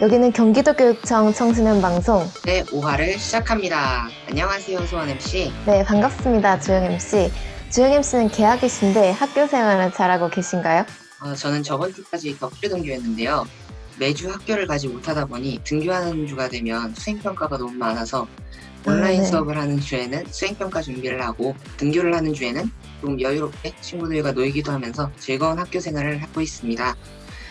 여기는 경기도교육청 청소년 방송. 네, 5화를 시작합니다. 안녕하세요, 소원 MC. 네, 반갑습니다. 주영 MC. 주영 MC는 개학이신데 학교 생활은 잘하고 계신가요? 저는 저번 주까지 격주 등교했는데요. 매주 학교를 가지 못하다 보니 등교하는 주가 되면 수행평가가 너무 많아서 온라인 네. 수업을 하는 주에는 수행평가 준비를 하고 등교를 하는 주에는 좀 여유롭게 친구들과 놀기도 하면서 즐거운 학교 생활을 하고 있습니다.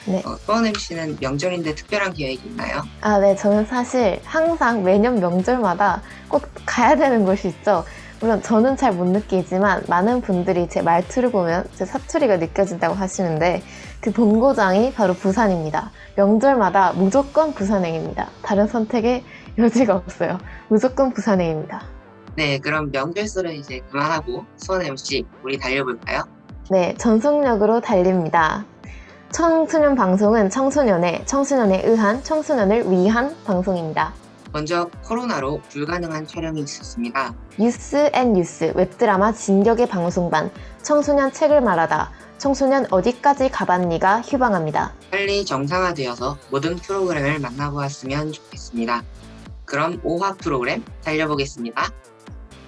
네. 소원 MC는 명절인데 특별한 계획이 있나요? 네, 저는 사실 항상 매년 명절마다 꼭 가야 되는 곳이 있죠. 물론 저는 잘 못 느끼지만 많은 분들이 제 말투를 보면 제 사투리가 느껴진다고 하시는데 그 본고장이 바로 부산입니다. 명절마다 무조건 부산행입니다. 다른 선택의 여지가 없어요. 무조건 부산행입니다. 네, 그럼 명절설은 이제 그만하고 소원 MC 우리 달려볼까요? 네, 전속력으로 달립니다. 청소년 방송은 청소년에 의한, 청소년을 위한 방송입니다. 먼저 코로나로 불가능한 촬영이 있었습니다. 뉴스 앤 뉴스, 웹드라마 진격의 방송반, 청소년 책을 말하다, 청소년 어디까지 가봤니가 휴방합니다. 빨리 정상화되어서 모든 프로그램을 만나보았으면 좋겠습니다. 그럼 5화 프로그램 달려보겠습니다.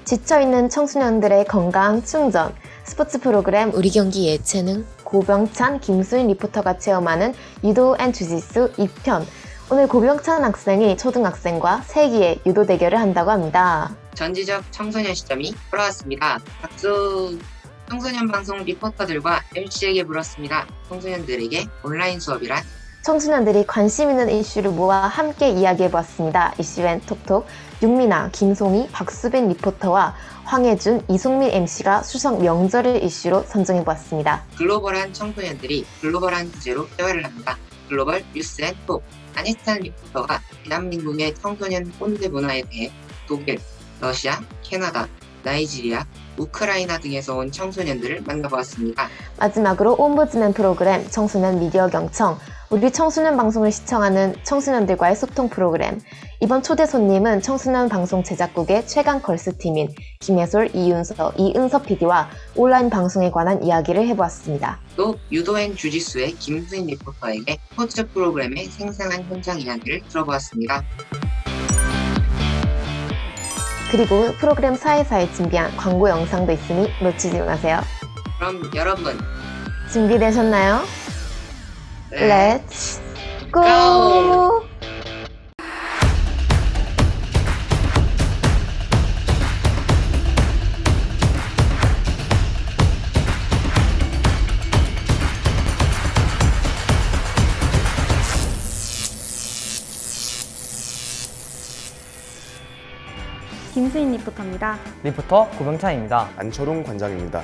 지쳐있는 청소년들의 건강 충전, 스포츠 프로그램 우리 경기 예체능, 고병찬, 김수인 리포터가 체험하는 유도 앤 주짓수 2편. 오늘 고병찬 학생이 초등학생과 세기의 유도 대결을 한다고 합니다. 전지적 청소년 시점이 돌아왔습니다. 박수! 청소년 방송 리포터들과 MC에게 물었습니다. 청소년들에게 온라인 수업이란? 청소년들이 관심 있는 이슈를 모아 함께 이야기해보았습니다. 이슈엔 톡톡, 윤미나, 김송희, 박수빈 리포터와 황혜준, 이송민 MC가 추석 명절을 이슈로 선정해보았습니다. 글로벌한 청소년들이 글로벌한 주제로 대화를 합니다. 글로벌 뉴스 앤 톡. 아니스탄 리포터가 대한민국의 청소년 꼰대 문화에 대해 독일, 러시아, 캐나다, 나이지리아, 우크라이나 등에서 온 청소년들을 만나보았습니다. 마지막으로 옴부즈맨 프로그램 청소년 미디어 경청, 우리 청소년 방송을 시청하는 청소년들과의 소통 프로그램. 이번 초대 손님은 청소년 방송 제작국의 최강 걸스팀인 김예솔, 이은서 PD와 온라인 방송에 관한 이야기를 해보았습니다. 또 유도행 주짓수의 김수인 리포터에게 스포츠 프로그램의 생생한 현장 이야기를 들어보았습니다. 그리고 프로그램 사이사이 준비한 광고 영상도 있으니 놓치지 마세요. 그럼 여러분, 준비되셨나요? 네. Let's go! 김수인 리포터입니다. 리포터 고병찬입니다. 안철웅 관장입니다.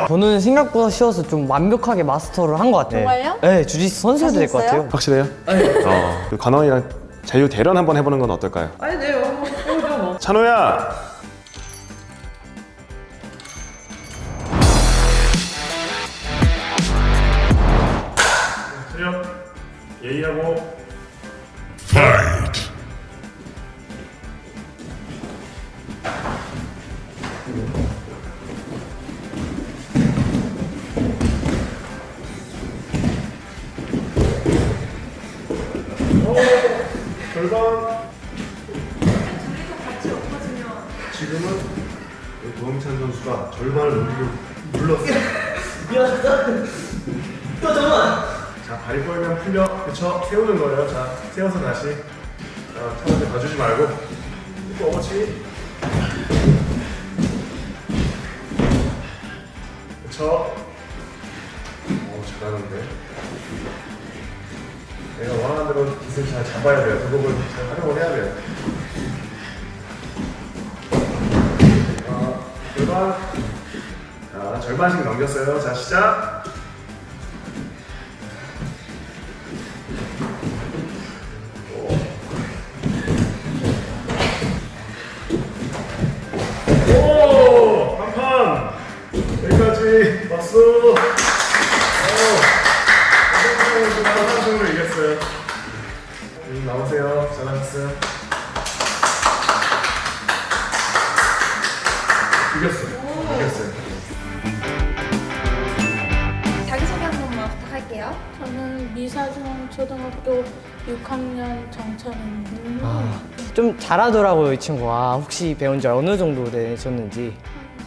저는 생각보다 쉬워서 좀 완벽하게 마스터를 한 것 같아요. 정말요? 네, 주짓수 선수가 될 것 같아요. 확실해요? 네. 관원이랑 자유 대련 한번 해보는 건 어떨까요? 아니, 네, 해보죠 뭐. 찬호야! 체력 예의하고 절반. 지금은 우리 고영찬 선수가 절반을 눌렀어. 또 잠깐만. 자, 다리 꼴면 풀려. 그쵸? 세우는 거예요. 자, 세워서 다시. 자, 차한테 봐주지 말고. 또 그렇지. 그쵸? 오, 잘하는데. 내가 원하는 대로 깃을 잘 잡아야 돼요. 도복을 잘 활용을 해야 돼요. 절반. 자, 절반씩 넘겼어요. 자, 시작. 나오세요. 잘하셨어요. 이겼어요. 자기소개 한 번만 부탁할게요. 저는 미사중초등학교 6학년 정찬입니다. 아, 좀 잘하더라고요, 이 친구가. 혹시 배운 지 어느 정도 되셨는지.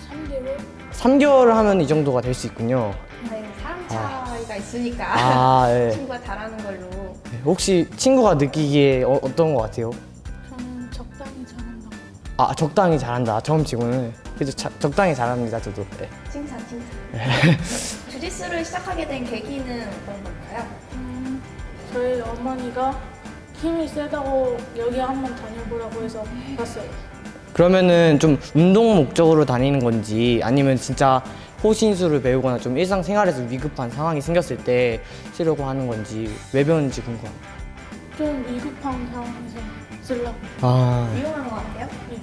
한 3개월? 3개월 하면 이 정도가 될 수 있군요. 네, 사람 차이가 있으니까 아, 예. 친구가 잘하는 걸로. 혹시 친구가 느끼기에 어떤 것 같아요? 저는 적당히 잘한다고. 아, 적당히 잘한다. 처음 치고는. 그래서 적당히 잘합니다, 저도. 네. 칭찬. 주짓수를 시작하게 된 계기는 어떤 걸까요? 저희 어머니가 힘이 세다고 여기 한번 다녀보라고 해서 갔어요. 그러면은 좀 운동 목적으로 다니는 건지 아니면 진짜 호신술을 배우거나 좀 일상생활에서 위급한 상황이 생겼을 때 쓰려고 하는 건지 왜 배우는지 궁금합니다. 좀 위급한 상황에서 쓰려고. 아, 유용한 것 같아요? 네.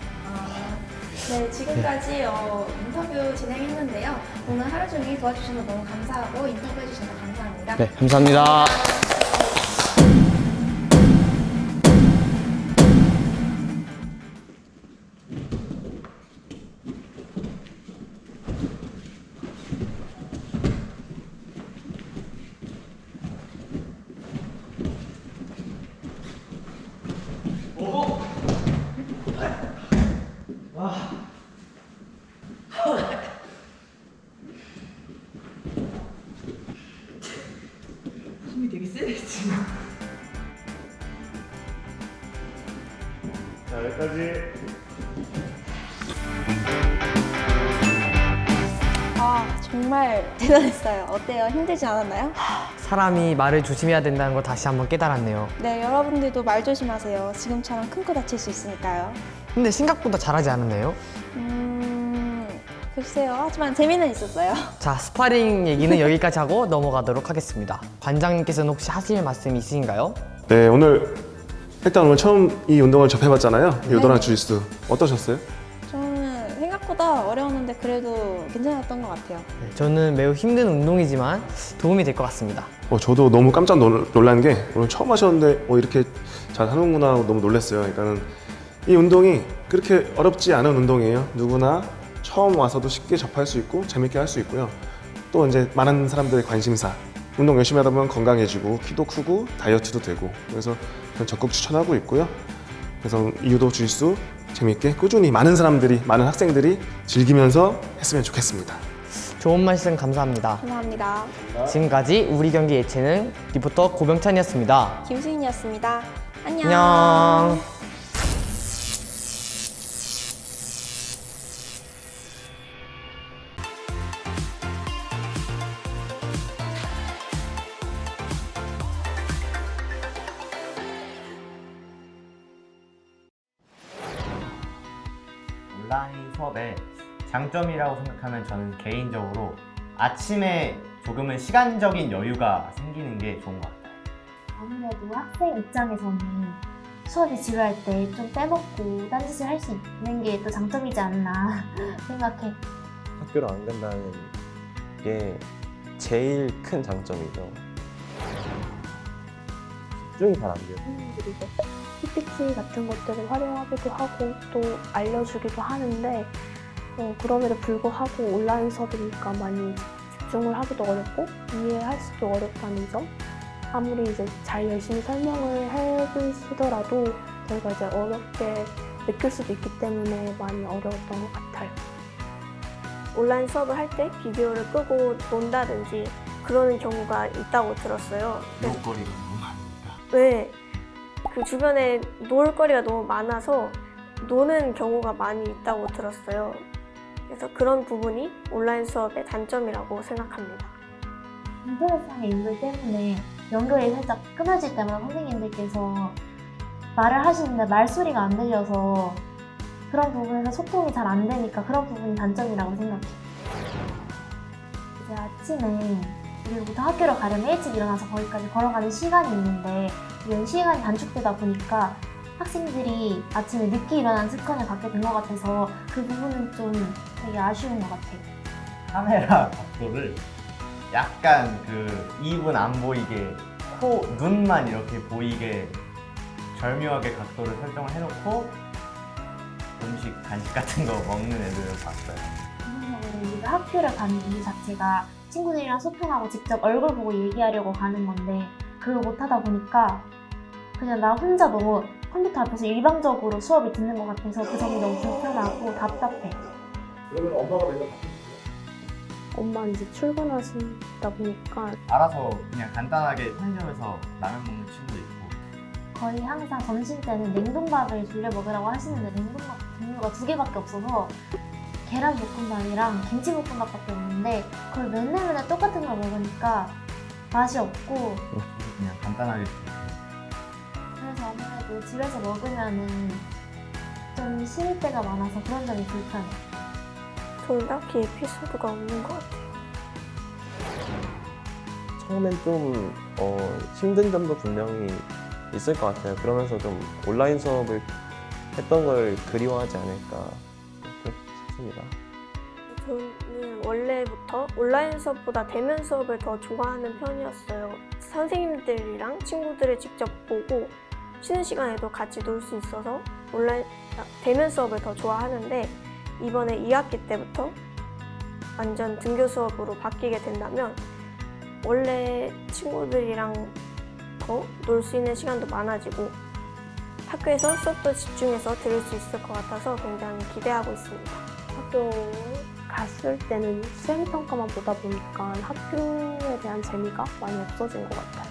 네, 지금까지 인터뷰 진행했는데요. 오늘 하루 종일 도와주셔서 너무 감사하고 인터뷰해주셔서 감사합니다. 네, 감사합니다. 자, 여기까지. 정말 대단했어요. 어때요? 힘들지 않았나요? 사람이 말을 조심해야 된다는 걸 다시 한번 깨달았네요. 네, 여러분들도 말 조심하세요. 지금처럼 큰 거 다칠 수 있으니까요. 근데 생각보다 잘하지 않았나요? 글쎄요. 하지만 재미는 있었어요. 자, 스파링 얘기는 여기까지 하고 넘어가도록 하겠습니다. 관장님께서는 혹시 하실 말씀 있으신가요? 네, 오늘 처음 이 운동을 접해봤잖아요. 요도랑 주짓수 어떠셨어요? 저는 생각보다 어려웠는데 그래도 괜찮았던 것 같아요. 네, 저는 매우 힘든 운동이지만 도움이 될 것 같습니다. 저도 너무 깜짝 놀란 게 오늘 처음 하셨는데 이렇게 잘 하는구나 하고 너무 놀랐어요. 그러니까는 이 운동이 그렇게 어렵지 않은 운동이에요. 누구나 처음 와서도 쉽게 접할 수 있고 재밌게 할 수 있고요. 또 이제 많은 사람들의 관심사. 운동 열심히 하다 보면 건강해지고 키도 크고 다이어트도 되고 그래서 저는 적극 추천하고 있고요. 그래서 이 유도 주짓수 재밌게 꾸준히 많은 학생들이 즐기면서 했으면 좋겠습니다. 좋은 말씀 감사합니다. 감사합니다. 지금까지 우리 경기 예체능 리포터 고병찬이었습니다. 김수인이었습니다. 안녕. 안녕. 온라인 수업의 장점이라고 생각하면 저는 개인적으로 아침에 조금은 시간적인 여유가 생기는 게 좋은 것 같아요. 아무래도 학생 입장에서는 수업이 지루할 때 좀 빼먹고 딴짓을 할 수 있는 게 또 장점이지 않나 생각해. 학교를 안 간다는 게 제일 큰 장점이죠. 집중이 잘 안 돼요. 그리고 PPT 같은 것들을 활용하기도 하고 또 알려주기도 하는데 그럼에도 불구하고 온라인 수업이니까 많이 집중을 하기도 어렵고 이해할 수도 어렵다는 점, 아무리 이제 잘 열심히 설명을 해주시더라도 저희가 이제 어렵게 느낄 수도 있기 때문에 많이 어려웠던 것 같아요. 온라인 수업을 할 때 비디오를 끄고 논다든지 그러는 경우가 있다고 들었어요. 놀거리가 너무 많습니다. 네, 그 주변에 놀 거리가 너무 많아서 노는 경우가 많이 있다고 들었어요. 그래서 그런 부분이 온라인 수업의 단점이라고 생각합니다. 인터넷상의 인물 때문에 연결이 살짝 끊어질 때마다 선생님들께서 말을 하시는데 말소리가 안 들려서 그런 부분에서 소통이 잘 안 되니까 그런 부분이 단점이라고 생각해. 이제 아침에 우리부터 학교를 가려면 일찍 일어나서 거기까지 걸어가는 시간이 있는데 이런 시간이 단축되다 보니까 학생들이 아침에 늦게 일어나는 습관을 갖게 된 것 같아서 그 부분은 좀 되게 아쉬운 것 같아요. 카메라 각도를 약간 그 입은 안 보이게 눈만 이렇게 보이게 절묘하게 각도를 설정을 해놓고 음식, 간식 같은 거 먹는 애들을 봤어요. 기본적으로 우리가 학교를 가는 이유 자체가 친구들이랑 소통하고 직접 얼굴 보고 얘기하려고 가는 건데 그걸 못하다 보니까 그냥 나 혼자 너무 컴퓨터 앞에서 일방적으로 수업을 듣는 것 같아서 그 점이 너무 불편하고 답답해. 그러면 엄마가 맨날 엄마 이제 출근하시다 보니까 알아서 그냥 간단하게 편의점에서 라면 먹는 친구도 있고 거의 항상 점심 때는 냉동밥을 돌려 먹으라고 하시는데 냉동밥 종류가 2개밖에 없어서 계란볶음밥이랑 김치볶음밥밖에 없는데 그걸 맨날 똑같은 걸 먹으니까 맛이 없고 그냥 간단하게 그래서 아무래도 집에서 먹으면은 좀 싫을 때가 많아서 그런 점이 불편해. 저는 딱히 에피소드가 없는 것 같아요. 처음엔 좀 힘든 점도 분명히 있을 것 같아요. 그러면서 좀 온라인 수업을 했던 걸 그리워하지 않을까 싶습니다. 저는 원래부터 온라인 수업보다 대면 수업을 더 좋아하는 편이었어요. 선생님들이랑 친구들을 직접 보고 쉬는 시간에도 같이 놀 수 있어서 대면 수업을 더 좋아하는데 이번에 2학기 때부터 완전 등교 수업으로 바뀌게 된다면 원래 친구들이랑 더 놀 수 있는 시간도 많아지고 학교에서 수업도 집중해서 들을 수 있을 것 같아서 굉장히 기대하고 있습니다. 학교 갔을 때는 수행평가만 보다 보니까 학교에 대한 재미가 많이 없어진 것 같아요.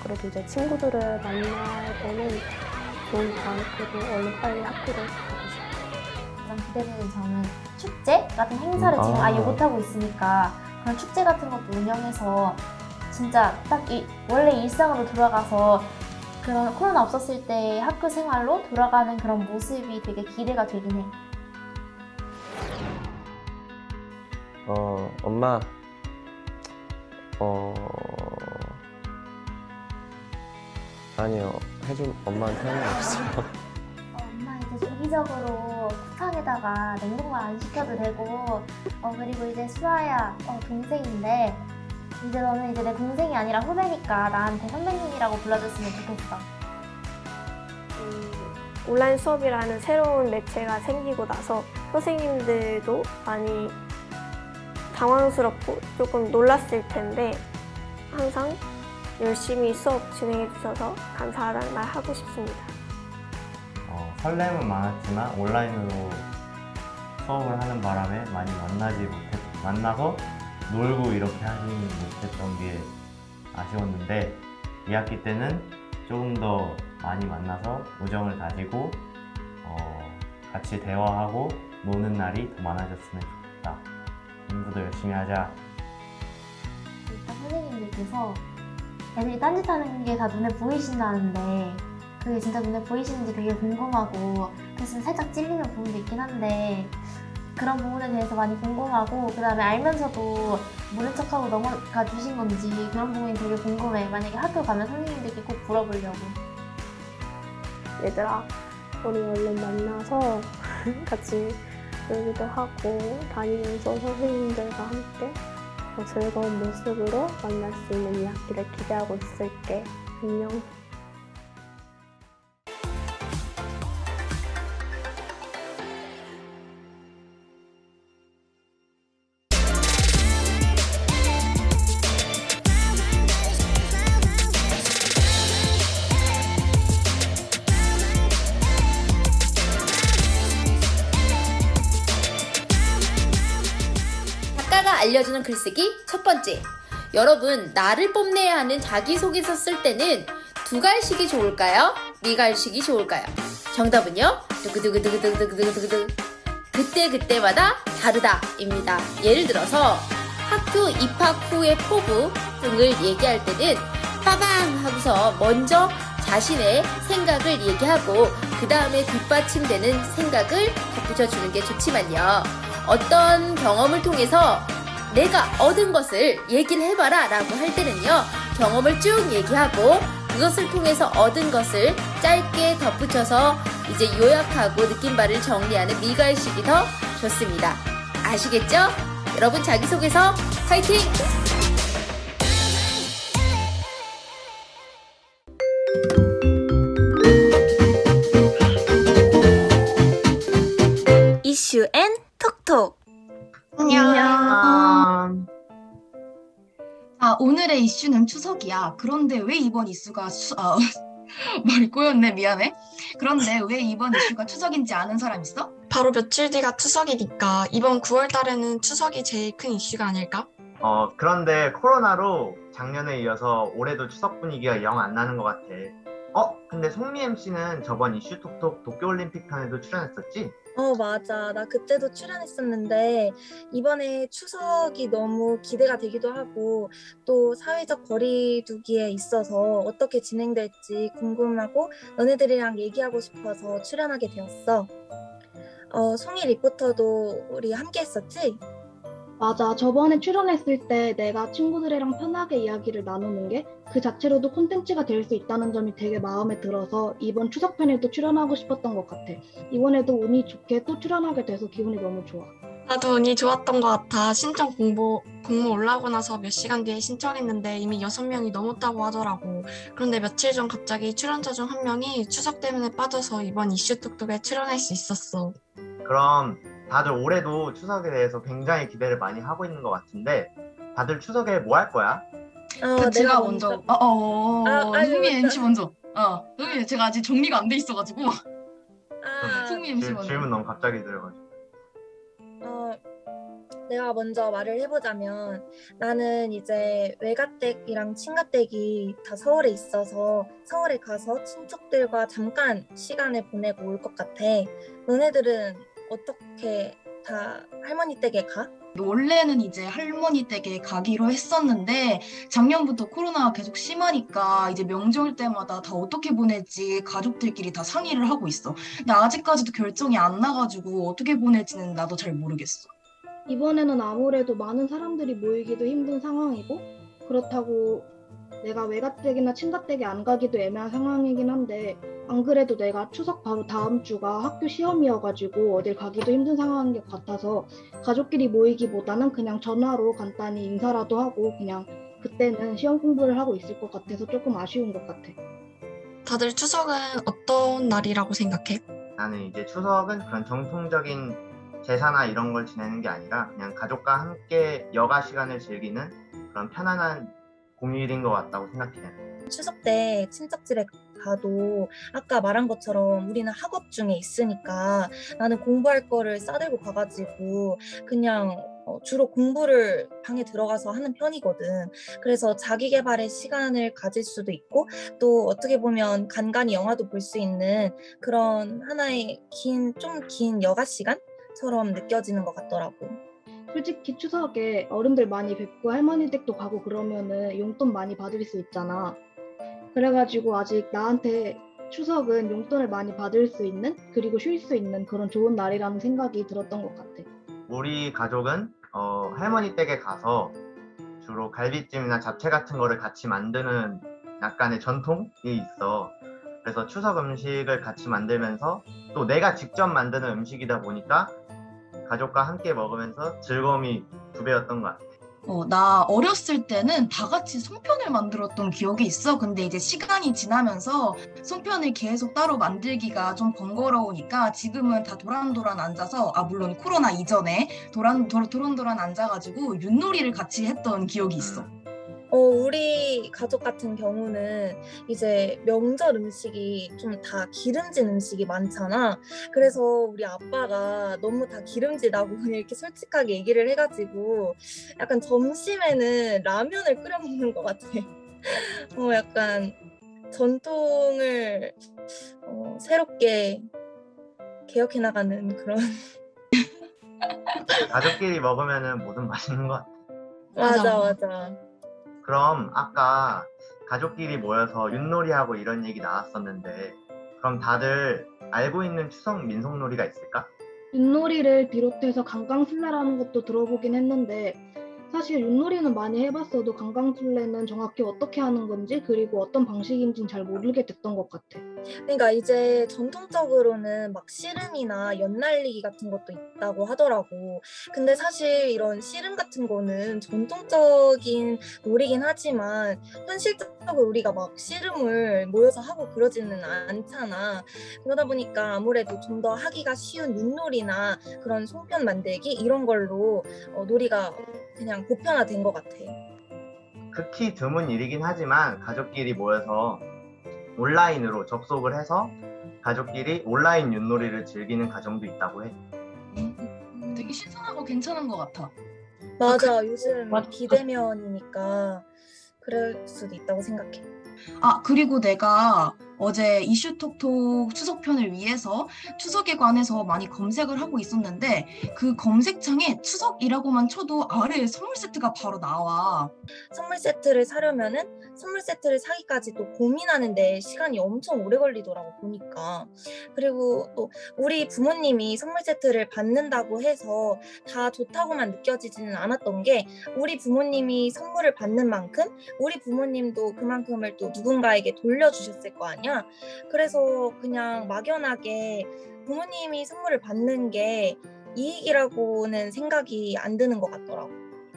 그래도 이제 친구들을 만날 때는 좋으니까 그래도 얼른 빨리 학교를 가고 싶어요. 가장 기대되는 점은 축제 같은 행사를 지금 아예 못하고 있으니까 그런 축제 같은 것도 운영해서 진짜 딱 원래 일상으로 돌아가서 그런 코로나 없었을 때 학교 생활로 돌아가는 그런 모습이 되게 기대가 되긴 해. 엄마, 아니요, 엄마한테 할 말 없어요. 엄마 이제 주기적으로 쿠팡에다가 냉동만 안 시켜도 되고 그리고 이제 수아야 동생인데 이제 너는 이제 내 동생이 아니라 후배니까 나한테 선배님이라고 불러줬으면 좋겠어. 온라인 수업이라는 새로운 매체가 생기고 나서 선생님들도 많이 당황스럽고 조금 놀랐을 텐데 항상 열심히 수업 진행해 주셔서 감사하다는 말 하고 싶습니다. 설렘은 많았지만 온라인으로 수업을 하는 바람에 많이 만나서 놀고 이렇게 하지 못했던 게 아쉬웠는데 2학기 때는 조금 더 많이 만나서 우정을 다지고 같이 대화하고 노는 날이 더 많아졌으면 좋겠다. 공부도 열심히 하자. 일단 선생님들께서 애들이 딴짓하는 게 다 눈에 보이신다는데 그게 진짜 눈에 보이시는지 되게 궁금하고 그래서 살짝 찔리는 부분도 있긴 한데 그런 부분에 대해서 많이 궁금하고 그 다음에 알면서도 모른 척하고 넘어가 주신 건지 그런 부분이 되게 궁금해. 만약에 학교 가면 선생님들께 꼭 물어보려고. 얘들아, 우리 얼른 만나서 같이 놀기도 하고 다니면서 선생님들과 함께 즐거운 모습으로 만날 수 있는 2학기를 기대하고 있을게. 안녕. 알려주는 글쓰기 첫 번째. 여러분, 나를 뽐내야 하는 자기소개서 쓸 때는 두갈식이 좋을까요? 네갈식이 좋을까요? 정답은요? 두구두구두구두구두구두구 그때그때마다 다르다입니다. 예를 들어서 학교 입학 후의 포부 등을 얘기할 때는 빠방 하고서 먼저 자신의 생각을 얘기하고 그 다음에 뒷받침되는 생각을 덧붙여주는 게 좋지만요. 어떤 경험을 통해서 내가 얻은 것을 얘기를 해봐라 라고 할 때는요, 경험을 쭉 얘기하고 그것을 통해서 얻은 것을 짧게 덧붙여서 이제 요약하고 느낀 바를 정리하는 미갈식이 더 좋습니다. 아시겠죠? 여러분 자기소개서 파이팅! 이슈 앤 톡톡. 안녕. 자, 오늘의 이슈는 추석이야. 그런데 왜 이번 이슈가 말이 꼬였네. 미안해. 그런데 왜 이번 이슈가 추석인지 아는 사람 있어? 바로 며칠 뒤가 추석이니까 이번 9월 달에는 추석이 제일 큰 이슈가 아닐까? 그런데 코로나로 작년에 이어서 올해도 추석 분위기가 영 안 나는 것 같아. 근데 송미 MC는 저번 이슈 톡톡 도쿄올림픽 편에도 출연했었지? 맞아. 나 그때도 출연했었는데 이번에 추석이 너무 기대가 되기도 하고 또 사회적 거리두기에 있어서 어떻게 진행될지 궁금하고 너네들이랑 얘기하고 싶어서 출연하게 되었어. 송이 리포터도 우리 함께 했었지? 맞아. 저번에 출연했을 때 내가 친구들이랑 편하게 이야기를 나누는 게 그 자체로도 콘텐츠가 될 수 있다는 점이 되게 마음에 들어서 이번 추석편에도 출연하고 싶었던 것 같아. 이번에도 운이 좋게 또 출연하게 돼서 기분이 너무 좋아. 나도 운이 좋았던 것 같아. 신청 공모 올라오고 나서 몇 시간 뒤에 신청했는데 이미 6명이 넘었다고 하더라고. 그런데 며칠 전 갑자기 출연자 중 한 명이 추석 때문에 빠져서 이번 이슈 톡톡에 출연할 수 있었어. 그럼 다들 올해도 추석에 대해서 굉장히 기대를 많이 하고 있는 것 같은데 다들 추석에 뭐 할 거야? 제가 먼저. 흥미 MC 먼저. 흥미 제가 아직 정리가 안 돼 있어가지고. 흥미 MC 먼저. 질문 너무 갑자기 들어가지고. 내가 먼저 말을 해보자면 나는 이제 외가댁이랑 친가댁이 다 서울에 있어서 서울에 가서 친척들과 잠깐 시간을 보내고 올 것 같아. 너네들은 어떻게 다 할머니 댁에 가? 원래는 이제 할머니 댁에 가기로 했었는데 작년부터 코로나가 계속 심하니까 이제 명절 때마다 다 어떻게 보낼지 가족들끼리 다 상의를 하고 있어. 근데 아직까지도 결정이 안 나가지고 어떻게 보낼지는 나도 잘 모르겠어. 이번에는 아무래도 많은 사람들이 모이기도 힘든 상황이고 그렇다고 내가 외가댁이나 친가댁에 안 가기도 애매한 상황이긴 한데 안 그래도 내가 추석 바로 다음 주가 학교 시험이어가지고 어딜 가기도 힘든 상황인 것 같아서 가족끼리 모이기보다는 그냥 전화로 간단히 인사라도 하고 그냥 그때는 시험 공부를 하고 있을 것 같아서 조금 아쉬운 것 같아. 다들 추석은 어떤 날이라고 생각해? 나는 이제 추석은 그런 정통적인 제사나 이런 걸 지내는 게 아니라 그냥 가족과 함께 여가 시간을 즐기는 그런 편안한 공휴일인 것 같다고 생각해. 추석 때 친척집에 가도 아까 말한 것처럼 우리는 학업 중에 있으니까 나는 공부할 거를 싸들고 가가지고 그냥 주로 공부를 방에 들어가서 하는 편이거든. 그래서 자기 개발의 시간을 가질 수도 있고 또 어떻게 보면 간간히 영화도 볼 수 있는 그런 하나의 좀 긴 여가 시간처럼 느껴지는 것 같더라고. 솔직히 추석에 어른들 많이 뵙고 할머니 댁도 가고 그러면은 용돈 많이 받을 수 있잖아. 그래가지고 아직 나한테 추석은 용돈을 많이 받을 수 있는 그리고 쉴 수 있는 그런 좋은 날이라는 생각이 들었던 것 같아. 우리 가족은 할머니 댁에 가서 주로 갈비찜이나 잡채 같은 거를 같이 만드는 약간의 전통이 있어. 그래서 추석 음식을 같이 만들면서 또 내가 직접 만드는 음식이다 보니까 가족과 함께 먹으면서 즐거움이 2배였던 것 같아. 나 어렸을 때는 다 같이 송편을 만들었던 기억이 있어. 근데 이제 시간이 지나면서 송편을 계속 따로 만들기가 좀 번거로우니까 지금은 다 도란도란 앉아서, 물론 코로나 이전에 도란도란 앉아가지고 윷놀이를 같이 했던 기억이 있어. 우리 가족 같은 경우는 이제 명절 음식이 좀 다 기름진 음식이 많잖아. 그래서 우리 아빠가 너무 다 기름지다고 이렇게 솔직하게 얘기를 해가지고 약간 점심에는 라면을 끓여 먹는 것 같아. 약간 전통을 새롭게 개혁해 나가는 그런. 가족끼리 먹으면은 뭐든 맛있는 것 맞아, 같아. 맞아. 그럼 아까 가족끼리 모여서 윷놀이하고 이런 얘기 나왔었는데 그럼 다들 알고 있는 추석 민속놀이가 있을까? 윷놀이를 비롯해서 강강술래라는 것도 들어보긴 했는데 사실 윷놀이는 많이 해봤어도 강강술래는 정확히 어떻게 하는 건지 그리고 어떤 방식인지는 잘 모르게 됐던 것 같아. 그러니까 이제 전통적으로는 막 씨름이나 연날리기 같은 것도 있다고 하더라고. 근데 사실 이런 씨름 같은 거는 전통적인 놀이긴 하지만 현실적으로 우리가 막 씨름을 모여서 하고 그러지는 않잖아. 그러다 보니까 아무래도 좀 더 하기가 쉬운 윷놀이나 그런 송편 만들기 이런 걸로 놀이가 그냥 보편화된 것 같아. 극히 드문 일이긴 하지만 가족끼리 모여서 온라인으로 접속을 해서 가족끼리 온라인 윷놀이를 즐기는 가정도 있다고 해. 되게 신선하고 괜찮은 것 같아. 맞아, 요즘 비대면이니까 그럴 수도 있다고 생각해. 아, 그리고 내가 어제 이슈톡톡 추석편을 위해서 추석에 관해서 많이 검색을 하고 있었는데 그 검색창에 추석이라고만 쳐도 아래에 선물 세트가 바로 나와. 선물 세트를 사려면은 선물 세트를 사기까지 또 고민하는데 시간이 엄청 오래 걸리더라고 보니까. 그리고 또 우리 부모님이 선물 세트를 받는다고 해서 다 좋다고만 느껴지지는 않았던 게 우리 부모님이 선물을 받는 만큼 우리 부모님도 그만큼을 또 누군가에게 돌려주셨을 거 아니야. 그래서 그냥 막연하게 부모님이 선물을 받는 게 이익이라고는 생각이 안 드는 것 같더라고.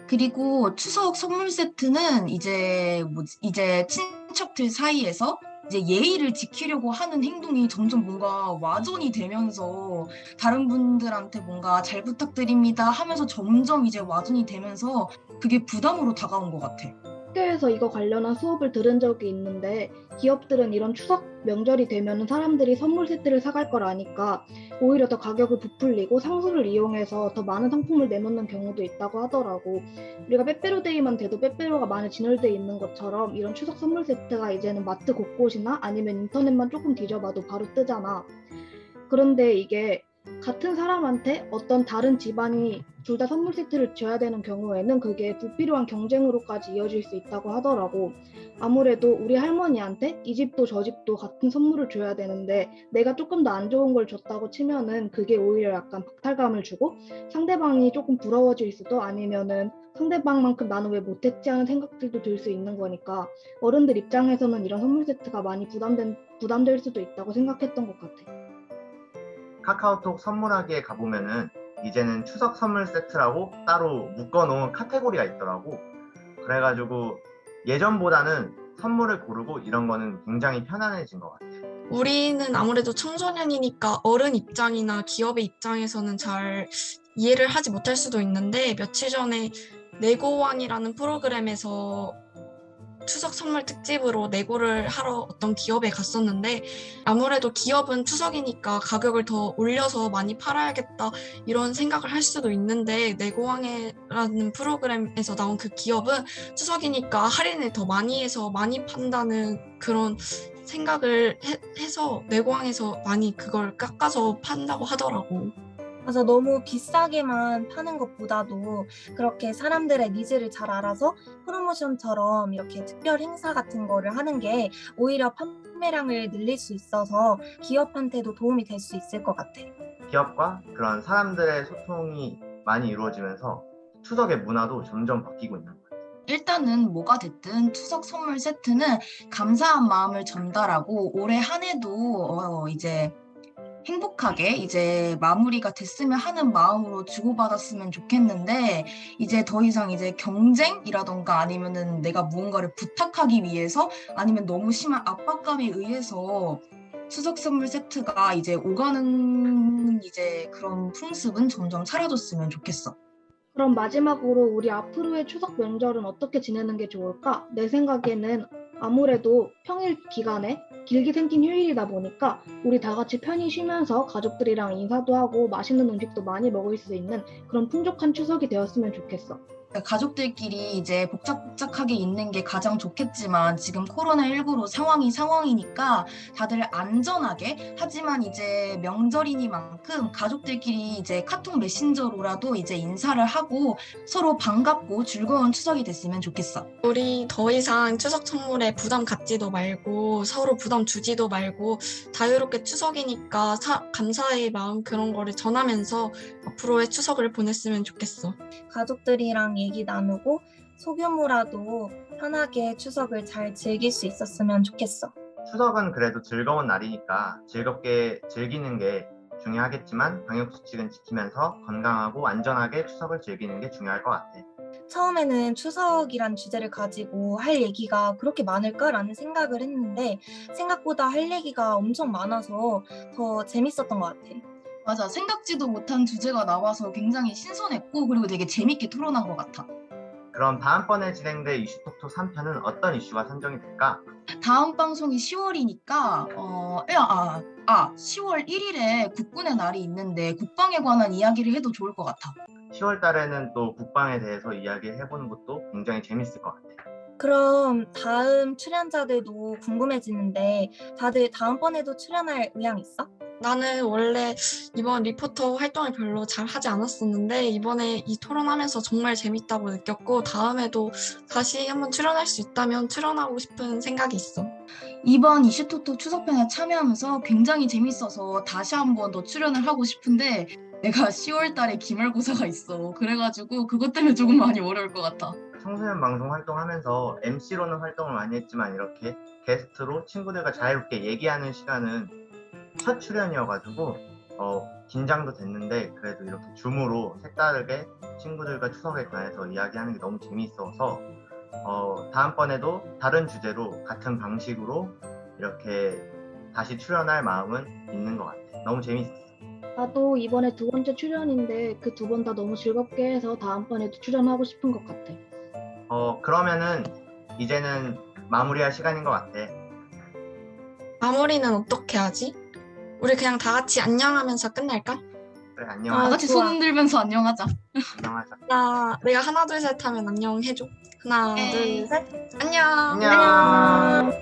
그리고 추석 선물 세트는 이제 친척들 사이에서 이제 예의를 지키려고 하는 행동이 점점 뭔가 와전이 되면서 다른 분들한테 뭔가 잘 부탁드립니다 하면서 점점 이제 와전이 되면서 그게 부담으로 다가온 것 같아. 학교에서 이거 관련한 수업을 들은 적이 있는데 기업들은 이런 추석 명절이 되면 사람들이 선물 세트를 사갈 걸 아니까 오히려 더 가격을 부풀리고 상수를 이용해서 더 많은 상품을 내놓는 경우도 있다고 하더라고. 우리가 빼빼로데이만 돼도 빼빼로가 많이 진열돼 있는 것처럼 이런 추석 선물 세트가 이제는 마트 곳곳이나 아니면 인터넷만 조금 뒤져봐도 바로 뜨잖아. 그런데 이게 같은 사람한테 어떤 다른 집안이 둘 다 선물 세트를 줘야 되는 경우에는 그게 불필요한 경쟁으로까지 이어질 수 있다고 하더라고. 아무래도 우리 할머니한테 이 집도 저 집도 같은 선물을 줘야 되는데 내가 조금 더 안 좋은 걸 줬다고 치면은 그게 오히려 약간 박탈감을 주고 상대방이 조금 부러워질 수도 아니면은 상대방만큼 나는 왜 못했지 하는 생각들도 들 수 있는 거니까 어른들 입장에서는 이런 선물 세트가 많이 부담될 수도 있다고 생각했던 것 같아. 카카오톡 선물하기에 가보면은 이제는 추석 선물 세트라고 따로 묶어놓은 카테고리가 있더라고. 그래가지고 예전보다는 선물을 고르고 이런 거는 굉장히 편안해진 것 같아. 우리는 아무래도 청소년이니까 어른 입장이나 기업의 입장에서는 잘 이해를 하지 못할 수도 있는데 며칠 전에 네고왕이라는 프로그램에서 추석 선물 특집으로 네고를 하러 어떤 기업에 갔었는데 아무래도 기업은 추석이니까 가격을 더 올려서 많이 팔아야겠다 이런 생각을 할 수도 있는데 네고왕이라는 프로그램에서 나온 그 기업은 추석이니까 할인을 더 많이 해서 많이 판다는 그런 생각을 해서 네고왕에서 많이 그걸 깎아서 판다고 하더라고. 그래서 너무 비싸게만 파는 것보다도 그렇게 사람들의 니즈를 잘 알아서 프로모션처럼 이렇게 특별 행사 같은 거를 하는 게 오히려 판매량을 늘릴 수 있어서 기업한테도 도움이 될 수 있을 것 같아. 기업과 그런 사람들의 소통이 많이 이루어지면서 추석의 문화도 점점 바뀌고 있는 것 같아요. 일단은 뭐가 됐든 추석 선물 세트는 감사한 마음을 전달하고 올해 한 해도 이제 행복하게 이제 마무리가 됐으면 하는 마음으로 주고받았으면 좋겠는데 이제 더 이상 이제 경쟁이라던가 아니면은 내가 무언가를 부탁하기 위해서 아니면 너무 심한 압박감에 의해서 추석 선물 세트가 이제 오가는 이제 그런 풍습은 점점 사라졌으면 좋겠어. 그럼 마지막으로 우리 앞으로의 추석 명절은 어떻게 지내는 게 좋을까? 내 생각에는 아무래도 평일 기간에 길게 생긴 휴일이다 보니까 우리 다 같이 편히 쉬면서 가족들이랑 인사도 하고 맛있는 음식도 많이 먹을 수 있는 그런 풍족한 추석이 되었으면 좋겠어. 가족들끼리 이제 복작복작하게 있는 게 가장 좋겠지만 지금 코로나19로 상황이니까 다들 안전하게 하지만 이제 명절이니만큼 가족들끼리 이제 카톡 메신저로라도 이제 인사를 하고 서로 반갑고 즐거운 추석이 됐으면 좋겠어. 우리 더 이상 추석 선물에 부담 갖지도 말고 서로 부담 주지도 말고 자유롭게 추석이니까 감사의 마음 그런 거를 전하면서 앞으로의 추석을 보냈으면 좋겠어. 가족들이랑 얘기 나누고 소규모라도 편하게 추석을 잘 즐길 수 있었으면 좋겠어. 추석은 그래도 즐거운 날이니까 즐겁게 즐기는 게 중요하겠지만 방역수칙은 지키면서 건강하고 안전하게 추석을 즐기는 게 중요할 것 같아. 처음에는 추석이란 주제를 가지고 할 얘기가 그렇게 많을까라는 생각을 했는데 생각보다 할 얘기가 엄청 많아서 더 재밌었던 것 같아. 맞아. 생각지도 못한 주제가 나와서 굉장히 신선했고 그리고 되게 재밌게 토론한 것 같아. 그럼 다음번에 진행될 이슈톡톡 3편은 어떤 이슈가 선정이 될까? 다음 방송이 10월이니까 10월 1일에 국군의 날이 있는데 국방에 관한 이야기를 해도 좋을 것 같아. 10월 달에는 또 국방에 대해서 이야기를 해보는 것도 굉장히 재밌을 것 같아. 그럼 다음 출연자들도 궁금해지는데 다들 다음번에도 출연할 의향 있어? 나는 원래 이번 리포터 활동을 별로 잘 하지 않았었는데 이번에 이 토론하면서 정말 재밌다고 느꼈고 다음에도 다시 한번 출연할 수 있다면 출연하고 싶은 생각이 있어. 이번 이슈톡톡 추석편에 참여하면서 굉장히 재밌어서 다시 한번 더 출연을 하고 싶은데 내가 10월 달에 기말고사가 있어. 그래가지고 그것 때문에 조금 많이 어려울 것 같아. 청소년 방송 활동하면서 MC로는 활동을 많이 했지만 이렇게 게스트로 친구들과 자유롭게 얘기하는 시간은 첫 출연이어가지고 긴장도 됐는데 그래도 이렇게 줌으로 색다르게 친구들과 추석에 관해서 이야기하는 게 너무 재미있어서 다음번에도 다른 주제로 같은 방식으로 이렇게 다시 출연할 마음은 있는 것 같아. 너무 재밌었어. 나도 이번에 2번째 출연인데 그 2번 다 너무 즐겁게 해서 다음번에도 출연하고 싶은 것 같아. 그러면은 이제는 마무리할 시간인 것 같아. 마무리는 어떻게 하지? 우리 그냥 다 같이 안녕하면서 끝낼까? 그래, 안녕. 다 같이 좋아. 손 흔들면서 안녕하자. 안녕하자. 내가 하나 둘 셋 하면 안녕해줘. 하나 둘 셋. 안녕. 안녕.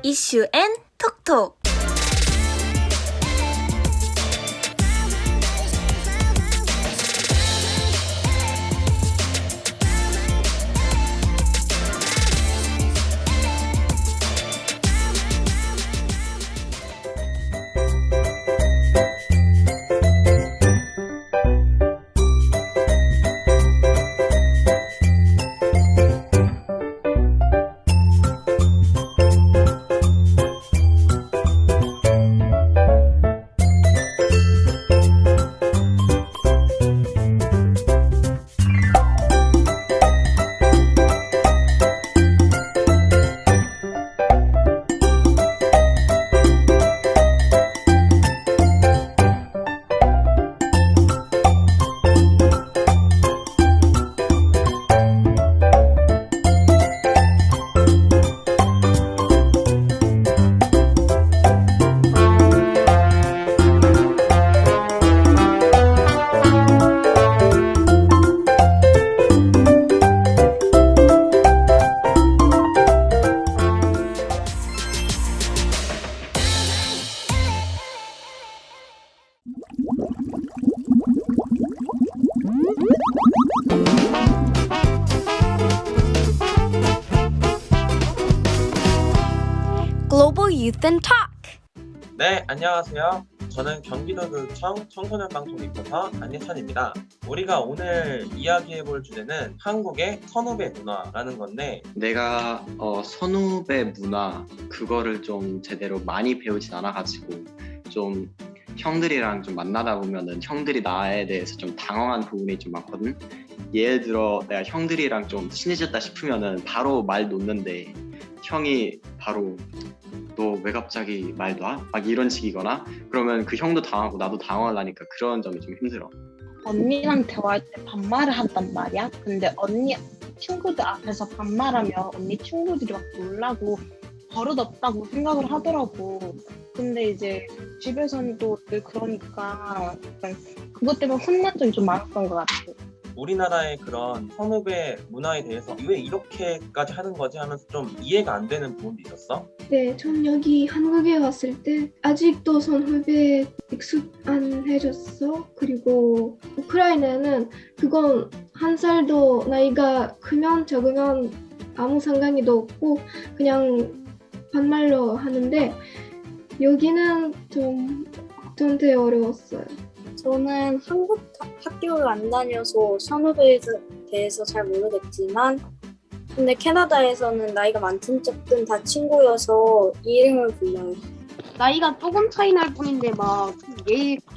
이슈 앤 톡톡. Global Youth and Talk. 네, 안녕하세요. 저는 경기도교육청 청소년 방송 리포터 안예찬입니다. 우리가 오늘 이야기해볼 주제는 한국의 선후배 문화라는 건데, 내가 선후배 문화 그거를 좀 제대로 많이 배우진 않아가지고 좀 형들이랑 좀 만나다 보면은 형들이 나에 대해서 좀 당황한 부분이 좀 많거든. 예를 들어 내가 형들이랑 좀 친해졌다 싶으면은 바로 말 놓는데 형이 바로 너 왜 갑자기 말 놔? 막 이런 식이거나 그러면 그 형도 당하고 나도 당황을 하니까 그런 점이 좀 힘들어. 언니랑 대화할 때 반말을 한단 말이야. 근데 언니 친구들 앞에서 반말하면 언니 친구들이 막 놀라고 버릇없다고 생각을 하더라고. 근데 이제 집에서는 또 늘 그러니까 그것 때문에 혼난 적이 좀 많았던 것 같아. 우리나라의 그런 선후배 문화에 대해서 왜 이렇게까지 하는 거지 하면서 좀 이해가 안 되는 부분도 있었어? 네, 전 여기 한국에 왔을 때 아직도 선후배 익숙 안 해졌어. 그리고 우크라이나는 그건 한 살도 나이가 크면 적으면 아무 상관이도 없고 그냥 반말로 하는데 여기는 좀 어려웠어요. 저는 한국 학교를 안 다녀서 선후배에 대해서 잘 모르겠지만 근데 캐나다에서는 나이가 많든 적든 다 친구여서 이름을 불러요. 나이가 조금 차이 날 뿐인데 막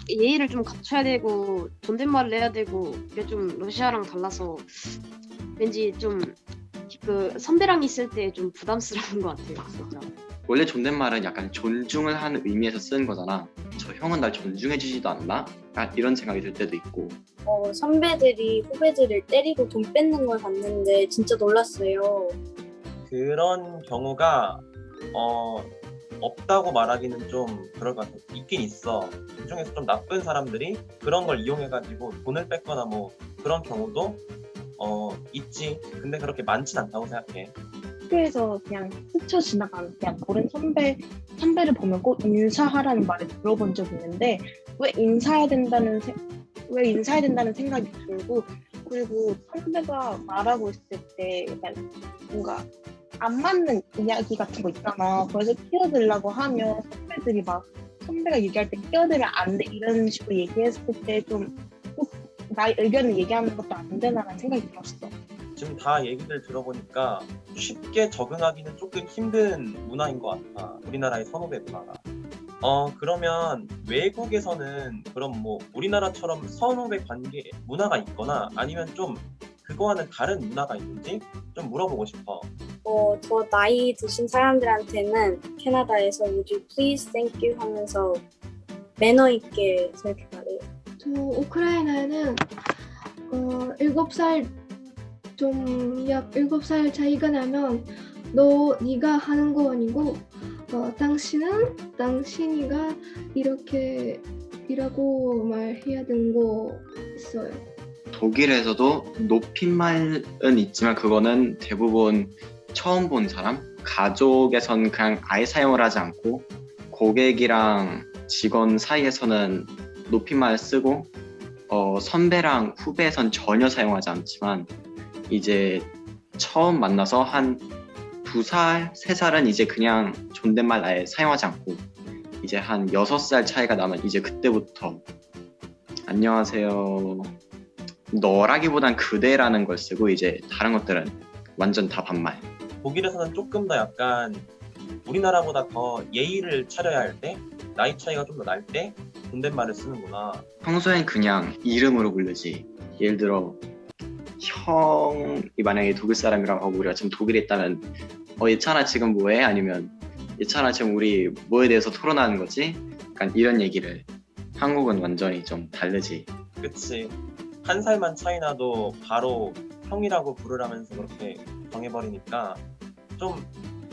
예의를 좀 갖춰야 되고 존댓말을 해야 되고 이게 좀 러시아랑 달라서 왠지 좀 그 선배랑 있을 때 좀 부담스러운 것 같아요, 진짜. 원래 존댓말은 약간 존중을 하는 의미에서 쓰는 거잖아. 저 형은 날 존중해주지도 않나? 약간 이런 생각이 들 때도 있고. 선배들이 후배들을 때리고 돈 뺏는 걸 봤는데 진짜 놀랐어요. 그런 경우가 없다고 말하기는 좀 그럴 것 같아요. 있긴 있어. 그중에서 좀 나쁜 사람들이 그런 걸 이용해가지고 돈을 뺏거나 뭐 그런 경우도 있지. 근데 그렇게 많진 않다고 생각해. 학교에서 그냥 스쳐 지나가는 그냥 모르는 선배를 보면 꼭 인사하라는 말을 들어본 적이 있는데 왜 인사해야 된다는 생각이 들고, 그리고 선배가 말하고 있을 때 약간 뭔가 안 맞는 이야기 같은 거 있잖아. 그래서 끼어들려고 하면 선배들이 막 선배가 얘기할 때 끼어들면 안 돼 이런 식으로 얘기했을 때 좀 꼭 나의 의견을 얘기하는 것도 안 되나라는 생각이 들었어. 지금 다 얘기를 들어보니까 쉽게 적응하기는 조금 힘든 문화인 것 같아. 우리나라의 선후배 문화가. 그러면 외국에서는 그럼 뭐 우리나라처럼 선후배 관계 문화가 있거나 아니면 좀 그거와는 다른 문화가 있는지 좀 물어보고 싶어. 더 나이 드신 사람들한테는 캐나다에서 would you please, thank you 하면서 매너 있게 저렇게 말해요. 저 우크라이나에는 7살 약 7살 차이가 나면 네가 하는 거 아니고 당신이가 이라고 말해야 되는 거 있어요. 독일에서도 높임말은 있지만 그거는 대부분 처음 본 사람, 가족에선 그냥 아예 사용을 하지 않고 고객이랑 직원 사이에서는 높임말 쓰고 선배랑 후배에선 전혀 사용하지 않지만 이제 처음 만나서 한 2살, 3살은 이제 그냥 존댓말 아예 사용하지 않고 이제 한 6살 차이가 나면 이제 그때부터 안녕하세요 너라기보단 그대라는 걸 쓰고 이제 다른 것들은 완전 다 반말. 독일에서는 조금 더 약간 우리나라보다 더 예의를 차려야 할 때, 나이 차이가 좀 더 날 때 존댓말을 쓰는구나. 평소엔 그냥 이름으로 부르지. 예를 들어 형이 만약에 독일 사람이라고 하고 우리가 지금 독일에 있다면 예찬아 지금 뭐해? 아니면 예찬아 지금 우리 뭐에 대해서 토론하는 거지? 약간 이런 얘기를. 한국은 완전히 좀 다르지. 그치. 1살만 차이 나도 바로 형이라고 부르라면서 그렇게 정해버리니까 좀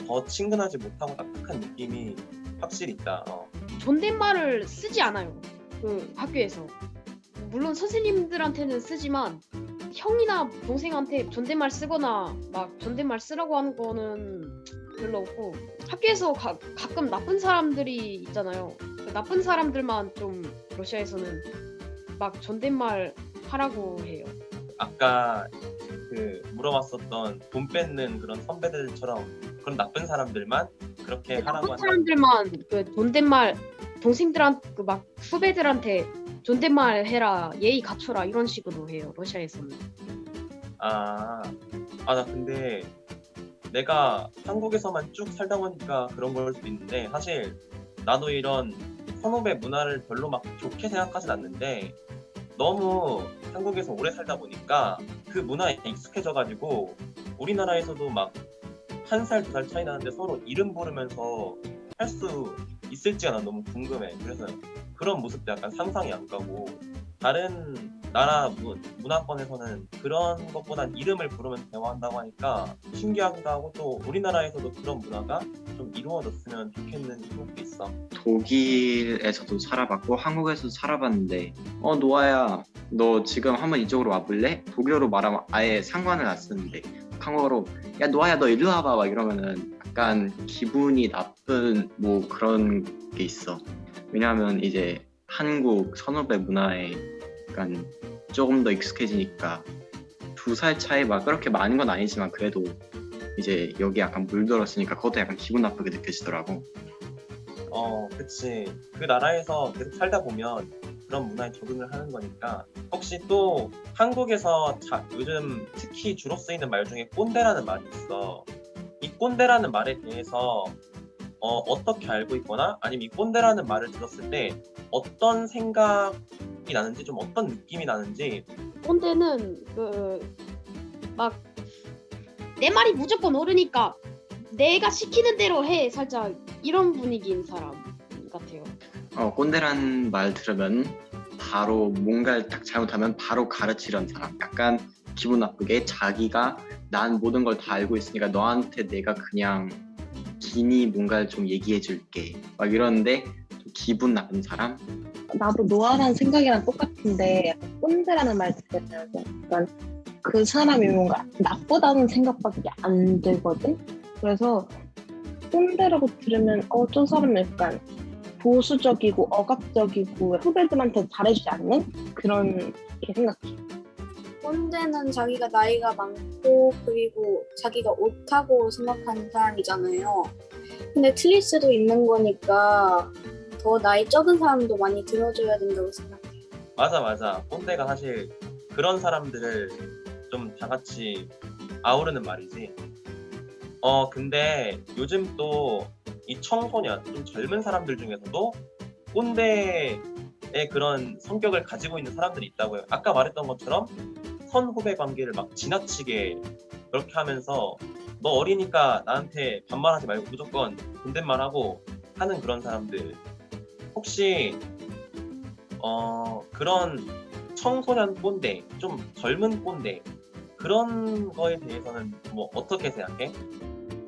더 친근하지 못하고 딱딱한 느낌이 확실히 있다. 존댓말을 쓰지 않아요. 그 학교에서. 물론 선생님들한테는 쓰지만 형이나 동생한테 존댓말 쓰거나 막 존댓말 쓰라고 하는 거는 별로 없고, 학교에서 가끔 나쁜 사람들이 있잖아요. 그 나쁜 사람들만 좀 러시아에서는 막 존댓말 하라고 해요. 아까 그 물어봤었던 돈 뺏는 그런 선배들처럼 그런 나쁜 사람들만 그렇게 하라고 나쁜 사람들만 그 존댓말 동생들한테 그 막 후배들한테 존댓말 해라, 예의 갖춰라 이런 식으로 해요, 러시아에서는. 나 근데 내가 한국에서만 쭉 살다 보니까 그런 걸 수도 있는데 사실 나도 이런 선후배 문화를 별로 막 좋게 생각하진 않는데 너무 한국에서 오래 살다 보니까 그 문화에 익숙해져가지고 우리나라에서도 막 1살, 2살 차이 나는데 서로 이름 부르면서 할 수 있을지가 난 너무 궁금해. 그래서 그런 모습도 약간 상상이 안 가고 다른 나라 문화권에서는 그런 것보단 이름을 부르면서 대화한다고 하니까 신기하기도 하고 또 우리나라에서도 그런 문화가 좀 이루어졌으면 좋겠는 생각도 있어. 독일에서도 살아봤고 한국에서도 살아봤는데 노아야 너 지금 한번 이쪽으로 와볼래? 독일어로 말하면 아예 상관을 안 쓰는데 한국어로 야 노아야 너 일로 와봐 막 이러면은 약간 기분이 나쁜 뭐 그런 게 있어. 왜냐하면 이제 한국 선후배 문화에 약간 조금 더 익숙해지니까 2살 차이 막 그렇게 많은 건 아니지만 그래도 이제 여기 약간 물들었으니까 그것도 약간 기분 나쁘게 느껴지더라고. 그치. 그 나라에서 계속 살다 보면 그런 문화에 적응을 하는 거니까. 혹시 또 한국에서 요즘 특히 주로 쓰이는 말 중에 꼰대라는 말이 있어. 이 꼰대라는 말에 대해서 어떻게 알고 있거나 아니면 이 꼰대라는 말을 들었을 때 어떤 생각이 나는지, 좀 어떤 느낌이 나는지. 꼰대는 막 내 말이 무조건 옳으니까 내가 시키는 대로 해, 살짝 이런 분위기인 사람 같아요. 꼰대란 말 들으면 바로 뭔가를 딱 잘못하면 바로 가르치려는 사람. 약간 기분 나쁘게 자기가 난 모든 걸 다 알고 있으니까 너한테 내가 그냥 기니 뭔가를 좀 얘기해 줄게. 막 이러는데 좀 기분 나쁜 사람? 나도 노아라는 생각이랑 똑같은데 약간 꼰대라는 말 들으면 약간 그 사람이 뭔가 나쁘다는 생각밖에 안 들거든? 그래서 꼰대라고 들으면 저 사람은 약간 보수적이고 억압적이고 후배들한테 잘해주지 않는 그런 게 생각해. 꼰대는 자기가 나이가 많고 그리고 자기가 옳다고 생각하는 사람이잖아요. 근데 틀릴 수도 있는 거니까 더 나이 적은 사람도 많이 들어줘야 된다고 생각해요. 맞아. 꼰대가 사실 그런 사람들을 좀 다 같이 아우르는 말이지. 근데 요즘 또 이 청소년, 좀 젊은 사람들 중에서도 꼰대의 그런 성격을 가지고 있는 사람들이 있다고요. 아까 말했던 것처럼 선후배 관계를 막 지나치게 그렇게 하면서 너 어리니까 나한테 반말하지 말고 무조건 존댓말하고 하는 그런 사람들. 혹시 그런 청소년 꼰대, 좀 젊은 꼰대, 그런 거에 대해서는 뭐 어떻게 생각해?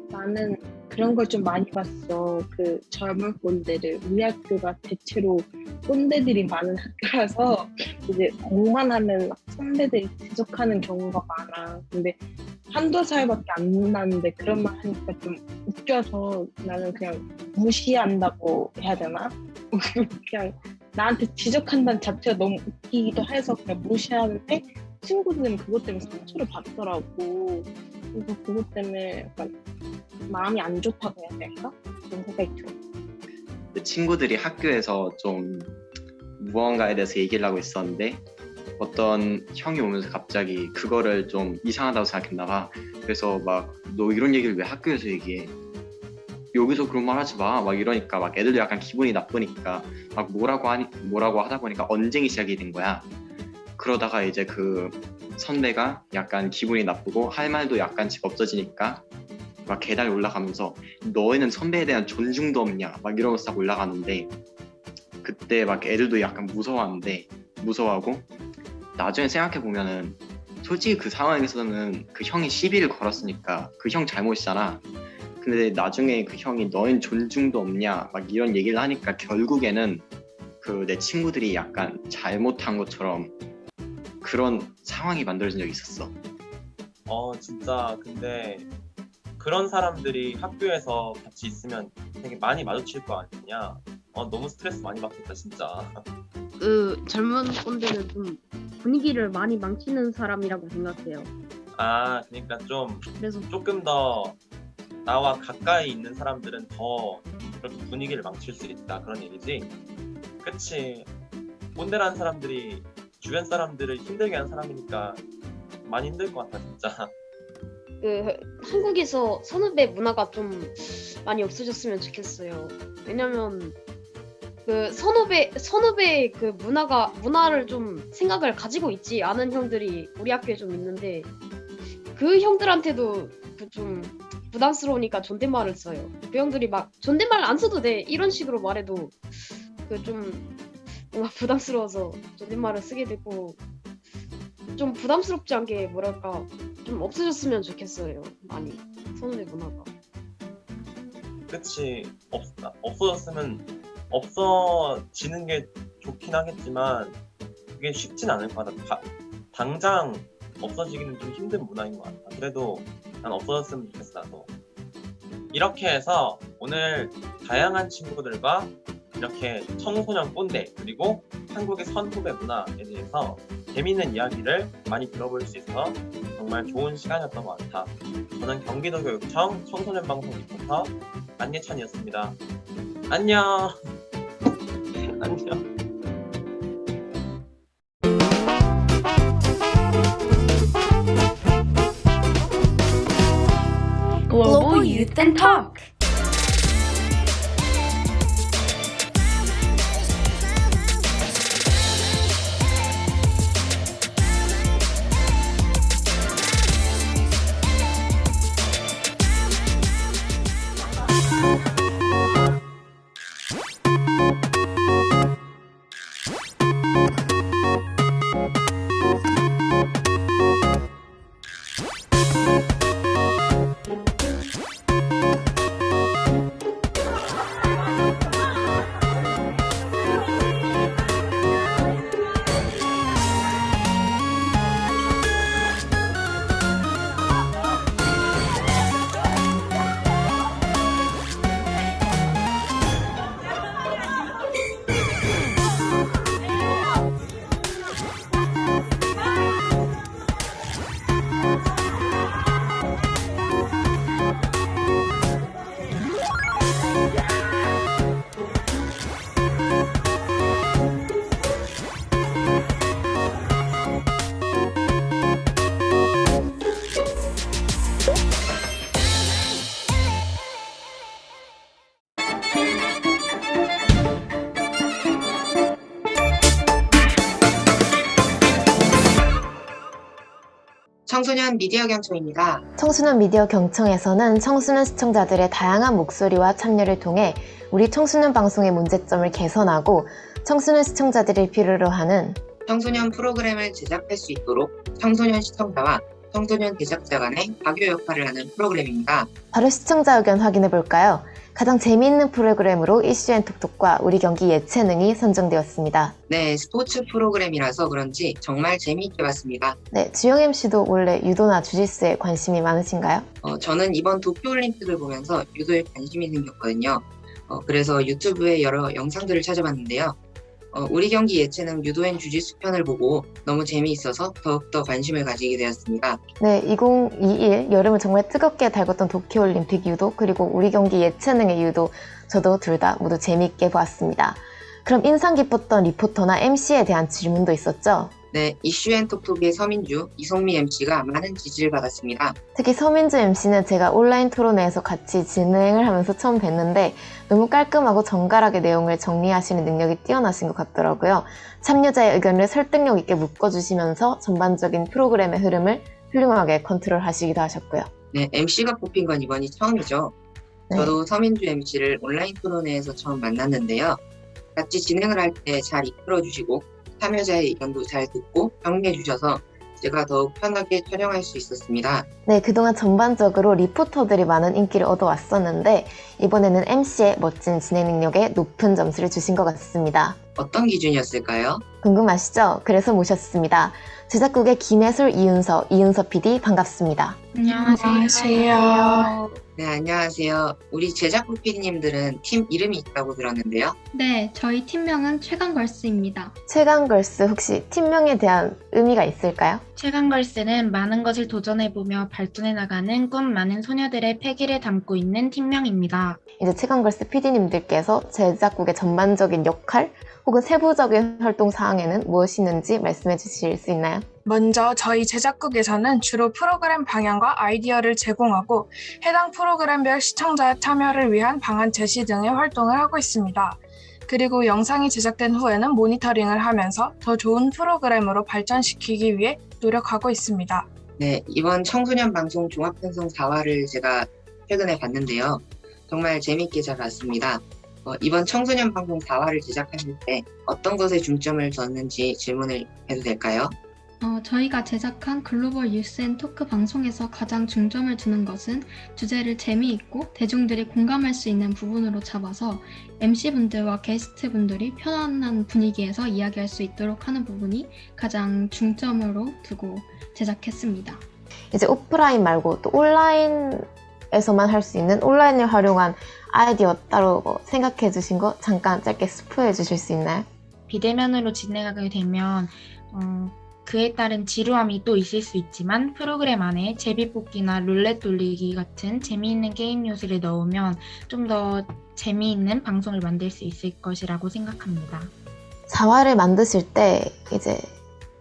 나는 그런 걸 좀 많이 봤어. 그 젊은 꼰대를. 우리 학교가 대체로 꼰대들이 많은 학교라서 이제 공만 하면 선배들이 지적하는 경우가 많아. 근데 한두 살밖에 안 나는데 그런 말 하니까 좀 웃겨서 나는 그냥 무시한다고 해야 되나? 그냥 나한테 지적한다는 자체가 너무 웃기기도 해서 그냥 무시하는데 친구들은 그것 때문에 상처를 받더라고. 그래서 그것 때문에 약간 마음이 안 좋다고 해야 될까? 그런 생각이 들어. 친구들이 학교에서 좀 무언가에 대해서 얘기를 하고 있었는데 어떤 형이 오면서 갑자기 그거를 좀 이상하다고 생각했나 봐. 그래서 막 너 이런 얘기를 왜 학교에서 얘기해? 여기서 그런 말 하지 마. 막 이러니까 막 애들도 약간 기분이 나쁘니까 막 뭐라고 하다 보니까 언쟁이 시작이 된 거야. 그러다가 이제 그 선배가 약간 기분이 나쁘고 할 말도 약간씩 없어지니까 막 계단에 올라가면서 너희는 선배에 대한 존중도 없냐 막 이러면서 딱 올라가는데 그때 막 애들도 약간 무서워하고 나중에 생각해 보면은 솔직히 그 상황에서는 그 형이 시비를 걸었으니까 그 형 잘못이잖아. 근데 나중에 그 형이 너희는 존중도 없냐 막 이런 얘기를 하니까 결국에는 그 내 친구들이 약간 잘못한 것처럼 그런 상황이 만들어진 적이 있었어. 진짜 근데 그런 사람들이 학교에서 같이 있으면 되게 많이 마주칠 거 아니냐. 너무 스트레스 많이 받겠다 진짜. 그 젊은 꼰대는 좀 분위기를 많이 망치는 사람이라고 생각해요. 그러니까 좀 조금 더 나와 가까이 있는 사람들은 더 그렇게 분위기를 망칠 수 있다, 그런 얘기지. 그치. 꼰대라는 사람들이 주변 사람들을 힘들게 하는 사람이니까 많이 힘들 것 같아 진짜. 그 한국에서 선후배 문화가 좀 많이 없어졌으면 좋겠어요. 왜냐면 그 선후배 그 문화를 좀 생각을 가지고 있지 않은 형들이 우리 학교에 좀 있는데 그 형들한테도 그 좀 부담스러우니까 존댓말을 써요. 그 형들이 막 존댓말 안 써도 돼 이런 식으로 말해도 그 좀 뭔가 부담스러워서 존댓말을 쓰게 되고, 좀 부담스럽지 않게 뭐랄까 좀 없어졌으면 좋겠어요. 많이 선후배 문화가. 그치. 없어졌으면 없어지는 게 좋긴 하겠지만 그게 쉽진 않을 것 같아. 당장 없어지기는 좀 힘든 문화인 것 같아. 그래도 난 없어졌으면 좋겠어 나도. 이렇게 해서 오늘 다양한 친구들과 이렇게 청소년 꼰대 그리고 한국의 선후배 문화에 대해서 재미있는 이야기를 많이 들어볼 수 있어서 정말 좋은 시간이었던 것 같아. 저는 경기도교육청 청소년 방송 리포터 안예찬이었습니다. 안녕. 안녕. Global Youth and Talk. 청소년 미디어 경청입니다. 청소년 미디어 경청에서는 청소년 시청자들의 다양한 목소리와 참여를 통해 우리 청소년 방송의 문제점을 개선하고 청소년 시청자들이 필요로 하는 청소년 프로그램을 제작할 수 있도록 청소년 시청자와 청소년 제작자 간의 박유 역할을 하는 프로그램입니다. 바로 시청자 의견 확인해 볼까요? 가장 재미있는 프로그램으로 이슈앤톡톡과 우리 경기 예체능이 선정되었습니다. 네, 스포츠 프로그램이라서 그런지 정말 재미있게 봤습니다. 네, 주영 MC도 원래 유도나 주짓수에 관심이 많으신가요? 저는 이번 도쿄올림픽을 보면서 유도에 관심이 생겼거든요. 그래서 유튜브에 여러 영상들을 찾아봤는데요. 우리 경기 예체능 유도앤 주짓수 편을 보고 너무 재미있어서 더욱더 관심을 가지게 되었습니다. 네, 2021 여름을 정말 뜨겁게 달궜던 도쿄올림픽 유도 그리고 우리 경기 예체능의 유도 저도 둘 다 모두 재미있게 보았습니다. 그럼 인상 깊었던 리포터나 MC에 대한 질문도 있었죠? 네, 이슈앤톡톡의 서민주, 이송미 MC가 많은 지지를 받았습니다. 특히 서민주 MC는 제가 온라인 토론회에서 같이 진행을 하면서 처음 뵀는데 너무 깔끔하고 정갈하게 내용을 정리하시는 능력이 뛰어나신 것 같더라고요. 참여자의 의견을 설득력 있게 묶어주시면서 전반적인 프로그램의 흐름을 훌륭하게 컨트롤하시기도 하셨고요. 네, MC가 뽑힌 건 이번이 처음이죠. 네. 저도 서민주 MC를 온라인 토론회에서 처음 만났는데요. 같이 진행을 할 때 잘 이끌어주시고 참여자의 의견도 잘 듣고 정리해 주셔서 제가 더욱 편하게 촬영할 수 있었습니다. 네, 그동안 전반적으로 리포터들이 많은 인기를 얻어왔었는데 이번에는 MC의 멋진 진행 능력에 높은 점수를 주신 것 같습니다. 어떤 기준이었을까요? 궁금하시죠? 그래서 모셨습니다. 제작국의 김혜솔, 이윤서 PD 반갑습니다. 안녕하세요. 네, 안녕하세요. 우리 제작국 PD님들은 팀 이름이 있다고 들었는데요. 네, 저희 팀명은 최강걸스입니다. 최강걸스 혹시 팀명에 대한 의미가 있을까요? 최강걸스는 많은 것을 도전해보며 발전해 나가는 꿈 많은 소녀들의 패기를 담고 있는 팀명입니다. 이제 최강걸스 PD님들께서 제작국의 전반적인 역할 혹은 세부적인 활동 사항에는 무엇이 있는지 말씀해 주실 수 있나요? 먼저 저희 제작국에서는 주로 프로그램 방향과 아이디어를 제공하고 해당 프로그램별 시청자 참여를 위한 방안 제시 등의 활동을 하고 있습니다. 그리고 영상이 제작된 후에는 모니터링을 하면서 더 좋은 프로그램으로 발전시키기 위해 노력하고 있습니다. 네, 이번 청소년 방송 종합편성 4화를 제가 최근에 봤는데요. 정말 재미있게 잘 봤습니다. 이번 청소년 방송 4화를 제작하실 때 어떤 것에 중점을 뒀는지 질문을 해도 될까요? 저희가 제작한 글로벌 유스 앤 토크 방송에서 가장 중점을 두는 것은 주제를 재미있고 대중들이 공감할 수 있는 부분으로 잡아서 MC분들과 게스트분들이 편안한 분위기에서 이야기할 수 있도록 하는 부분이 가장 중점으로 두고 제작했습니다. 이제 오프라인 말고 또 온라인에서만 할 수 있는 온라인을 활용한 아이디어 따로 생각해 주신 거 잠깐 짧게 스포해 주실 수 있나요? 비대면으로 진행하게 되면 그에 따른 지루함이 또 있을 수 있지만 프로그램 안에 제비뽑기나 룰렛 돌리기 같은 재미있는 게임 요소를 넣으면 좀 더 재미있는 방송을 만들 수 있을 것이라고 생각합니다. 4화를 만드실 때 이제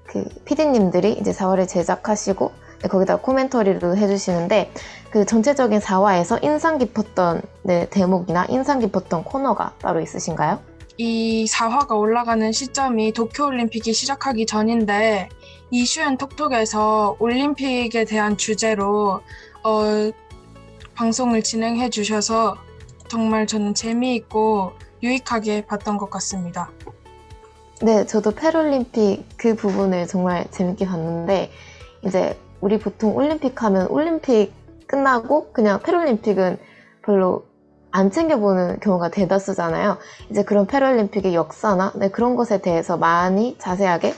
그 PD님들이 이제 4화를 제작하시고 거기다 코멘터리도 해주시는데 그 전체적인 4화에서 인상 깊었던 대목이나 인상 깊었던 코너가 따로 있으신가요? 이 4화가 올라가는 시점이 도쿄올림픽이 시작하기 전인데 이슈앤 톡톡에서 올림픽에 대한 주제로 방송을 진행해 주셔서 정말 저는 재미있고 유익하게 봤던 것 같습니다. 네, 저도 패럴림픽 그 부분을 정말 재밌게 봤는데 이제 우리 보통 올림픽 하면 올림픽 끝나고 그냥 패럴림픽은 별로 안 챙겨보는 경우가 대다수잖아요. 이제 그런 패럴림픽의 역사나 그런 것에 대해서 많이 자세하게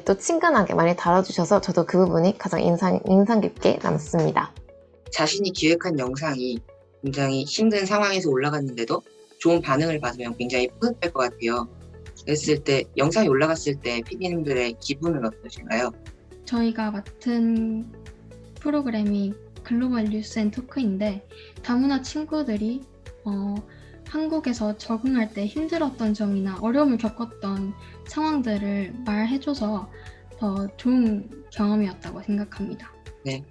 또 친근하게 많이 다뤄주셔서 저도 그 부분이 가장 인상 깊게 남습니다. 자신이 기획한 영상이 굉장히 힘든 상황에서 올라갔는데도 좋은 반응을 받으면 굉장히 뿌듯할 것 같아요. 그랬을 때 영상이 올라갔을 때 PD님들의 기분은 어떠신가요? 저희가 맡은 프로그램이 글로벌 뉴스 앤 토크인데 다문화 친구들이 한국에서 적응할 때 힘들었던 점이나 어려움을 겪었던 상황들을 말해줘서 더 좋은 경험이었다고 생각합니다. 네,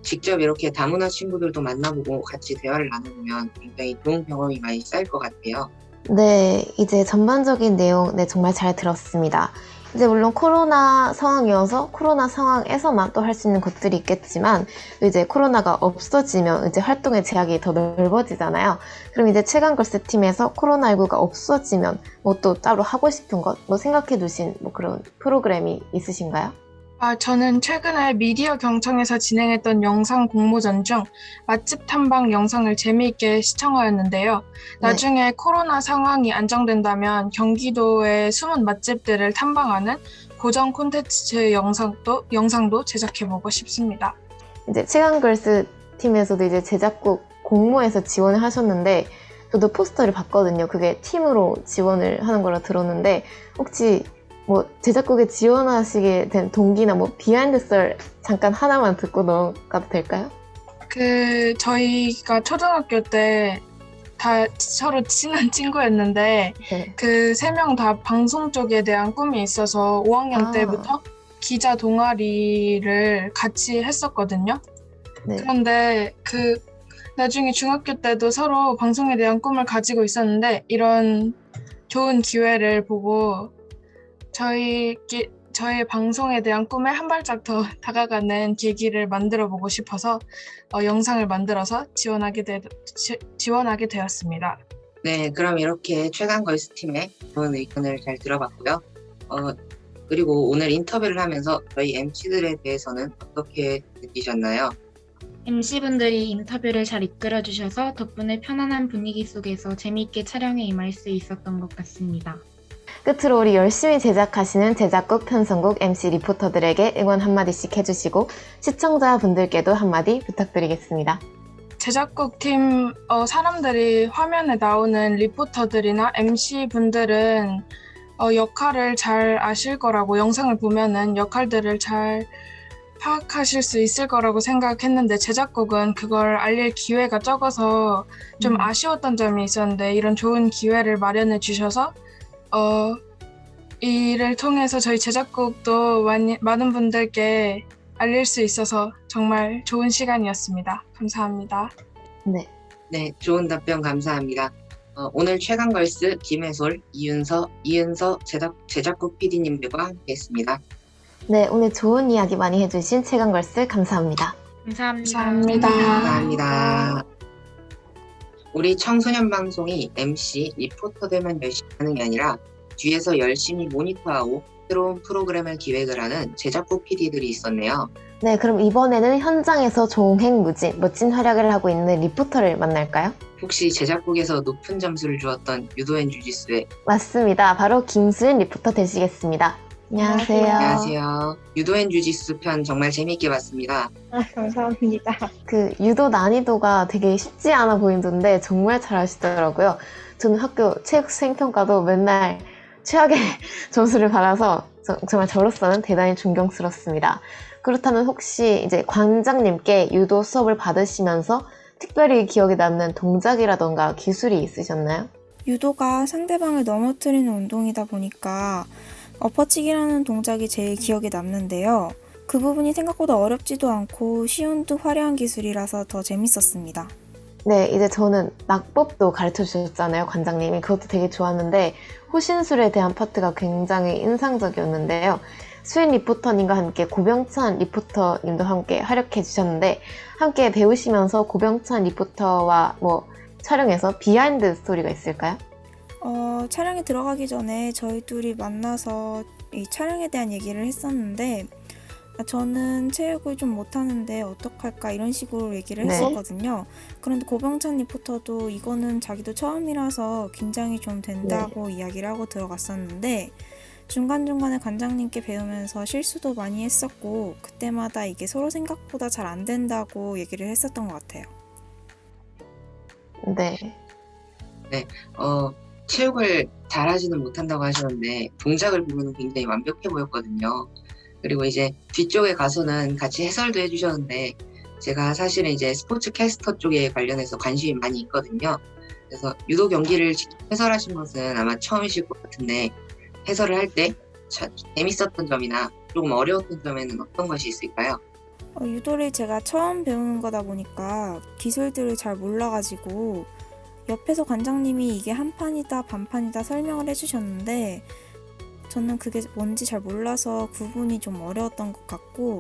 직접 이렇게 다문화 친구들도 만나보고 같이 대화를 나누면 굉장히 좋은 경험이 많이 쌓일 것 같아요. 네, 이제 전반적인 내용 정말 잘 들었습니다. 이제 물론 코로나 상황이어서 코로나 상황에서만 또 할 수 있는 것들이 있겠지만 이제 코로나가 없어지면 이제 활동의 제약이 더 넓어지잖아요. 그럼 이제 최강걸스 팀에서 코로나19가 없어지면 뭐 또 따로 하고 싶은 것, 뭐 생각해 두신 뭐 그런 프로그램이 있으신가요? 저는 최근에 미디어 경청에서 진행했던 영상 공모전 중 맛집 탐방 영상을 재미있게 시청하였는데요. 나중에 코로나 상황이 안정된다면 경기도의 숨은 맛집들을 탐방하는 고정 콘텐츠 영상도 제작해보고 싶습니다. 이제 최강걸스 팀에서도 이제 제작국 공모해서 지원을 하셨는데 저도 포스터를 봤거든요. 그게 팀으로 지원을 하는 거라 들었는데 혹시 뭐 제작국에 지원하시게 된 동기나 뭐 비하인드 썰 잠깐 하나만 듣고 넘어가도 될까요? 저희가 초등학교 때 다 서로 친한 친구였는데 그 3명 다 방송 쪽에 대한 꿈이 있어서 5학년 때부터 기자 동아리를 같이 했었거든요. 그런데 나중에 중학교 때도 서로 방송에 대한 꿈을 가지고 있었는데 이런 좋은 기회를 보고 저의 방송에 대한 꿈에 한 발짝 더 다가가는 계기를 만들어 보고 싶어서 영상을 만들어서 지원하게 되었습니다. 네, 그럼 이렇게 최강걸스 팀의 좋은 의견을 잘 들어봤고요. 그리고 오늘 인터뷰를 하면서 저희 MC들에 대해서는 어떻게 느끼셨나요? MC분들이 인터뷰를 잘 이끌어주셔서 덕분에 편안한 분위기 속에서 재미있게 촬영에 임할 수 있었던 것 같습니다. 끝으로 우리 열심히 제작하시는 제작국, 편성국, MC 리포터들에게 응원 한마디씩 해주시고 시청자분들께도 한마디 부탁드리겠습니다. 제작국 팀 사람들이 화면에 나오는 리포터들이나 MC분들은 역할을 잘 아실 거라고 영상을 보면은 역할들을 잘 파악하실 수 있을 거라고 생각했는데 제작국은 그걸 알릴 기회가 적어서 좀 아쉬웠던 점이 있었는데 이런 좋은 기회를 마련해 주셔서 이를 통해서 저희 제작국도 많은 분들께 알릴 수 있어서 정말 좋은 시간이었습니다. 감사합니다. 네, 좋은 답변 감사합니다. 오늘 최강걸스 김혜솔, 이은서 제작국 PD님들과 함께했습니다. 네, 오늘 좋은 이야기 많이 해주신 최강걸스 감사합니다. 감사합니다. 우리 청소년 방송이 MC, 리포터들만 열심히 하는 게 아니라 뒤에서 열심히 모니터하고 새로운 프로그램을 기획을 하는 제작국 PD들이 있었네요. 네, 그럼 이번에는 현장에서 종횡무진 멋진 활약을 하고 있는 리포터를 만날까요? 혹시 제작국에서 높은 점수를 주었던 유도앤 주짓수의 맞습니다. 바로 김수인 리포터 되시겠습니다. 안녕하세요. 안녕하세요. 유도앤 주짓수 편 정말 재미있게 봤습니다. 감사합니다. 그 유도 난이도가 되게 쉽지 않아 보이던데 정말 잘하시더라고요. 저는 학교 체육 수행평가도 맨날 최악의 점수를 받아서 정말 저로서는 대단히 존경스럽습니다. 그렇다면 혹시 이제 관장님께 유도 수업을 받으시면서 특별히 기억에 남는 동작이라던가 기술이 있으셨나요? 유도가 상대방을 넘어뜨리는 운동이다 보니까 엎어치기라는 동작이 제일 기억에 남는데요. 그 부분이 생각보다 어렵지도 않고 쉬운 듯 화려한 기술이라서 더 재밌었습니다. 네, 이제 저는 낙법도 가르쳐 주셨잖아요, 관장님이. 그것도 되게 좋았는데 호신술에 대한 파트가 굉장히 인상적이었는데요. 수인 리포터님과 함께 고병찬 리포터님도 함께 활약해 주셨는데 함께 배우시면서 고병찬 리포터와 촬영에서 비하인드 스토리가 있을까요? 촬영에 들어가기 전에 저희 둘이 만나서 이 촬영에 대한 얘기를 했었는데 저는 체육을 좀 못하는데 어떡할까 이런 식으로 얘기를 네. 했었거든요. 그런데 고병찬 리포터도 이거는 자기도 처음이라서 긴장이 좀 된다고 이야기를 하고 들어갔었는데 중간중간에 관장님께 배우면서 실수도 많이 했었고 그때마다 이게 서로 생각보다 잘 안 된다고 얘기를 했었던 것 같아요. 네. 네, 체육을 잘하지는 못한다고 하셨는데 동작을 보면 굉장히 완벽해 보였거든요. 그리고 이제 뒤쪽에 가서는 같이 해설도 해주셨는데 제가 사실은 이제 스포츠 캐스터 쪽에 관련해서 관심이 많이 있거든요. 그래서 유도 경기를 직접 해설하신 것은 아마 처음이실 것 같은데 해설을 할 때 재밌었던 점이나 조금 어려웠던 점에는 어떤 것이 있을까요? 유도를 제가 처음 배우는 거다 보니까 기술들을 잘 몰라가지고 옆에서 관장님이 이게 한 판이다 반판이다 설명을 해주셨는데 저는 그게 뭔지 잘 몰라서 구분이 좀 어려웠던 것 같고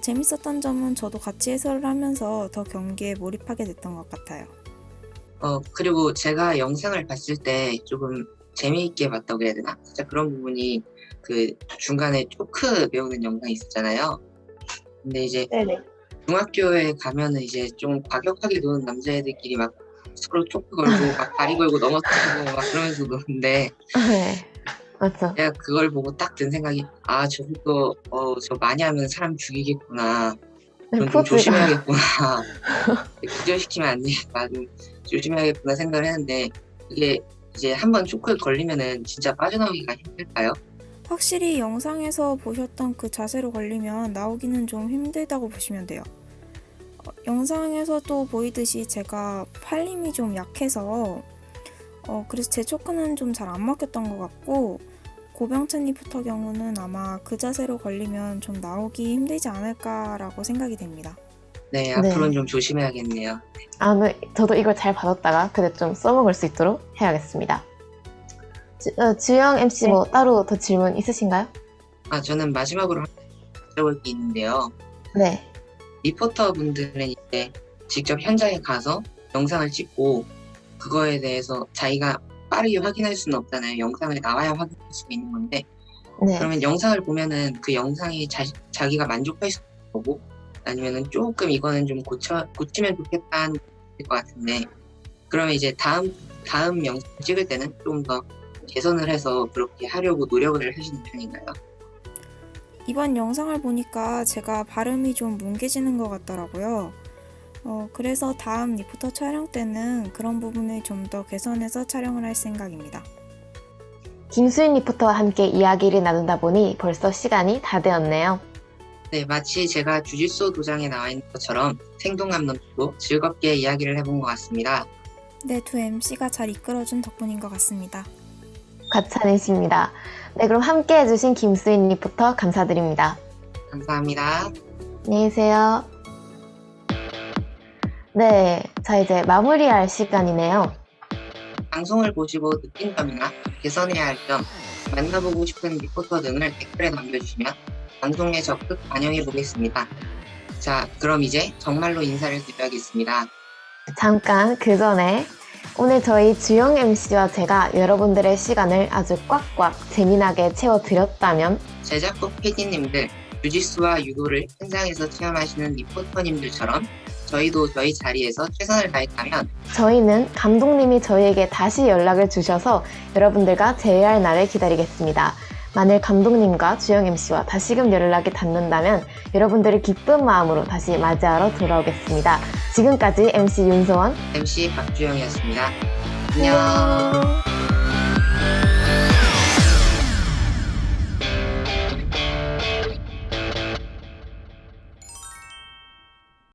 재밌었던 점은 저도 같이 해설을 하면서 더 경기에 몰입하게 됐던 것 같아요. 그리고 제가 영상을 봤을 때 조금 재미있게 봤다고 해야 되나? 진짜 그런 부분이 그 중간에 초크 배우는 영상이 있었잖아요. 근데 이제 중학교에 가면은 이제 좀 과격하게 노는 남자애들끼리 막 서로 초크 걸고 막 다리 걸고 넘어뜨리고 막 그러면서 노는데 네, 맞죠. 제가 그걸 보고 딱 든 생각이 저것도 저 많이 하면 사람 죽이겠구나. 좀 조심해야겠구나. 기절시키면 안 되겠다. 좀 조심해야겠구나 생각을 했는데 그게 이제 한번 초크에 걸리면은 진짜 빠져나오기가 힘들까요? 확실히 영상에서 보셨던 그 자세로 걸리면 나오기는 좀 힘들다고 보시면 돼요. 영상에서도 보이듯이 제가 팔힘이 좀 약해서 그래서 제 초크는 좀 잘 안 먹혔던 것 같고 고병찬 리포터 경우는 아마 그 자세로 걸리면 좀 나오기 힘들지 않을까라고 생각이 됩니다. 네, 앞으로는 좀 조심해야겠네요. 네, 저도 이걸 잘 받았다가 근데 좀 써먹을 수 있도록 해야겠습니다. 주영 MC 따로 더 질문 있으신가요? 저는 마지막으로 여쭤볼 게 있는데요. 네. 리포터 분들은 이제 직접 현장에 가서 영상을 찍고 그거에 대해서 자기가 빠르게 확인할 수는 없잖아요. 영상을 나와야 확인할 수가 있는 건데 그러면 영상을 보면은 그 영상이 자기가 만족할 수 있는 거고 아니면은 조금 이거는 좀 고치면 좋겠다는 것 같은데 그러면 이제 다음 영상 찍을 때는 좀 더 개선을 해서 그렇게 하려고 노력을 하시는 편인가요? 이번 영상을 보니까 제가 발음이 좀 뭉개지는 것 같더라고요. 그래서 다음 리포터 촬영 때는 그런 부분을 좀 더 개선해서 촬영을 할 생각입니다. 김수인 리포터와 함께 이야기를 나누다 보니 벌써 시간이 다 되었네요. 네, 마치 제가 주짓수 도장에 나와 있는 것처럼 생동감 넘치고 즐겁게 이야기를 해본 것 같습니다. 네, 두 MC가 잘 이끌어준 덕분인 것 같습니다. 과찬이십니다. 네, 그럼 함께 해주신 김수인 리포터 감사드립니다. 감사합니다. 안녕히 계세요. 네, 자 이제 마무리할 시간이네요. 방송을 보시고 느낀 점이나 개선해야 할 점, 만나보고 싶은 리포터 등을 댓글에 남겨주시면 방송에 적극 반영해 보겠습니다. 자, 그럼 이제 정말로 인사를 드려야겠습니다. 잠깐 그 전에 오늘 저희 주영 MC와 제가 여러분들의 시간을 아주 꽉꽉 재미나게 채워드렸다면 제작국 PD님들, 주짓수와 유도를 현장에서 체험하시는 리포터님들처럼 저희도 저희 자리에서 최선을 다했다면 저희는 감독님이 저희에게 다시 연락을 주셔서 여러분들과 재회할 날을 기다리겠습니다. 만일 감독님과 주영 MC와 다시금 연락이 닿는다면 여러분들을 기쁜 마음으로 다시 맞이하러 돌아오겠습니다. 지금까지 MC 윤소원, MC 박주영이었습니다. 안녕.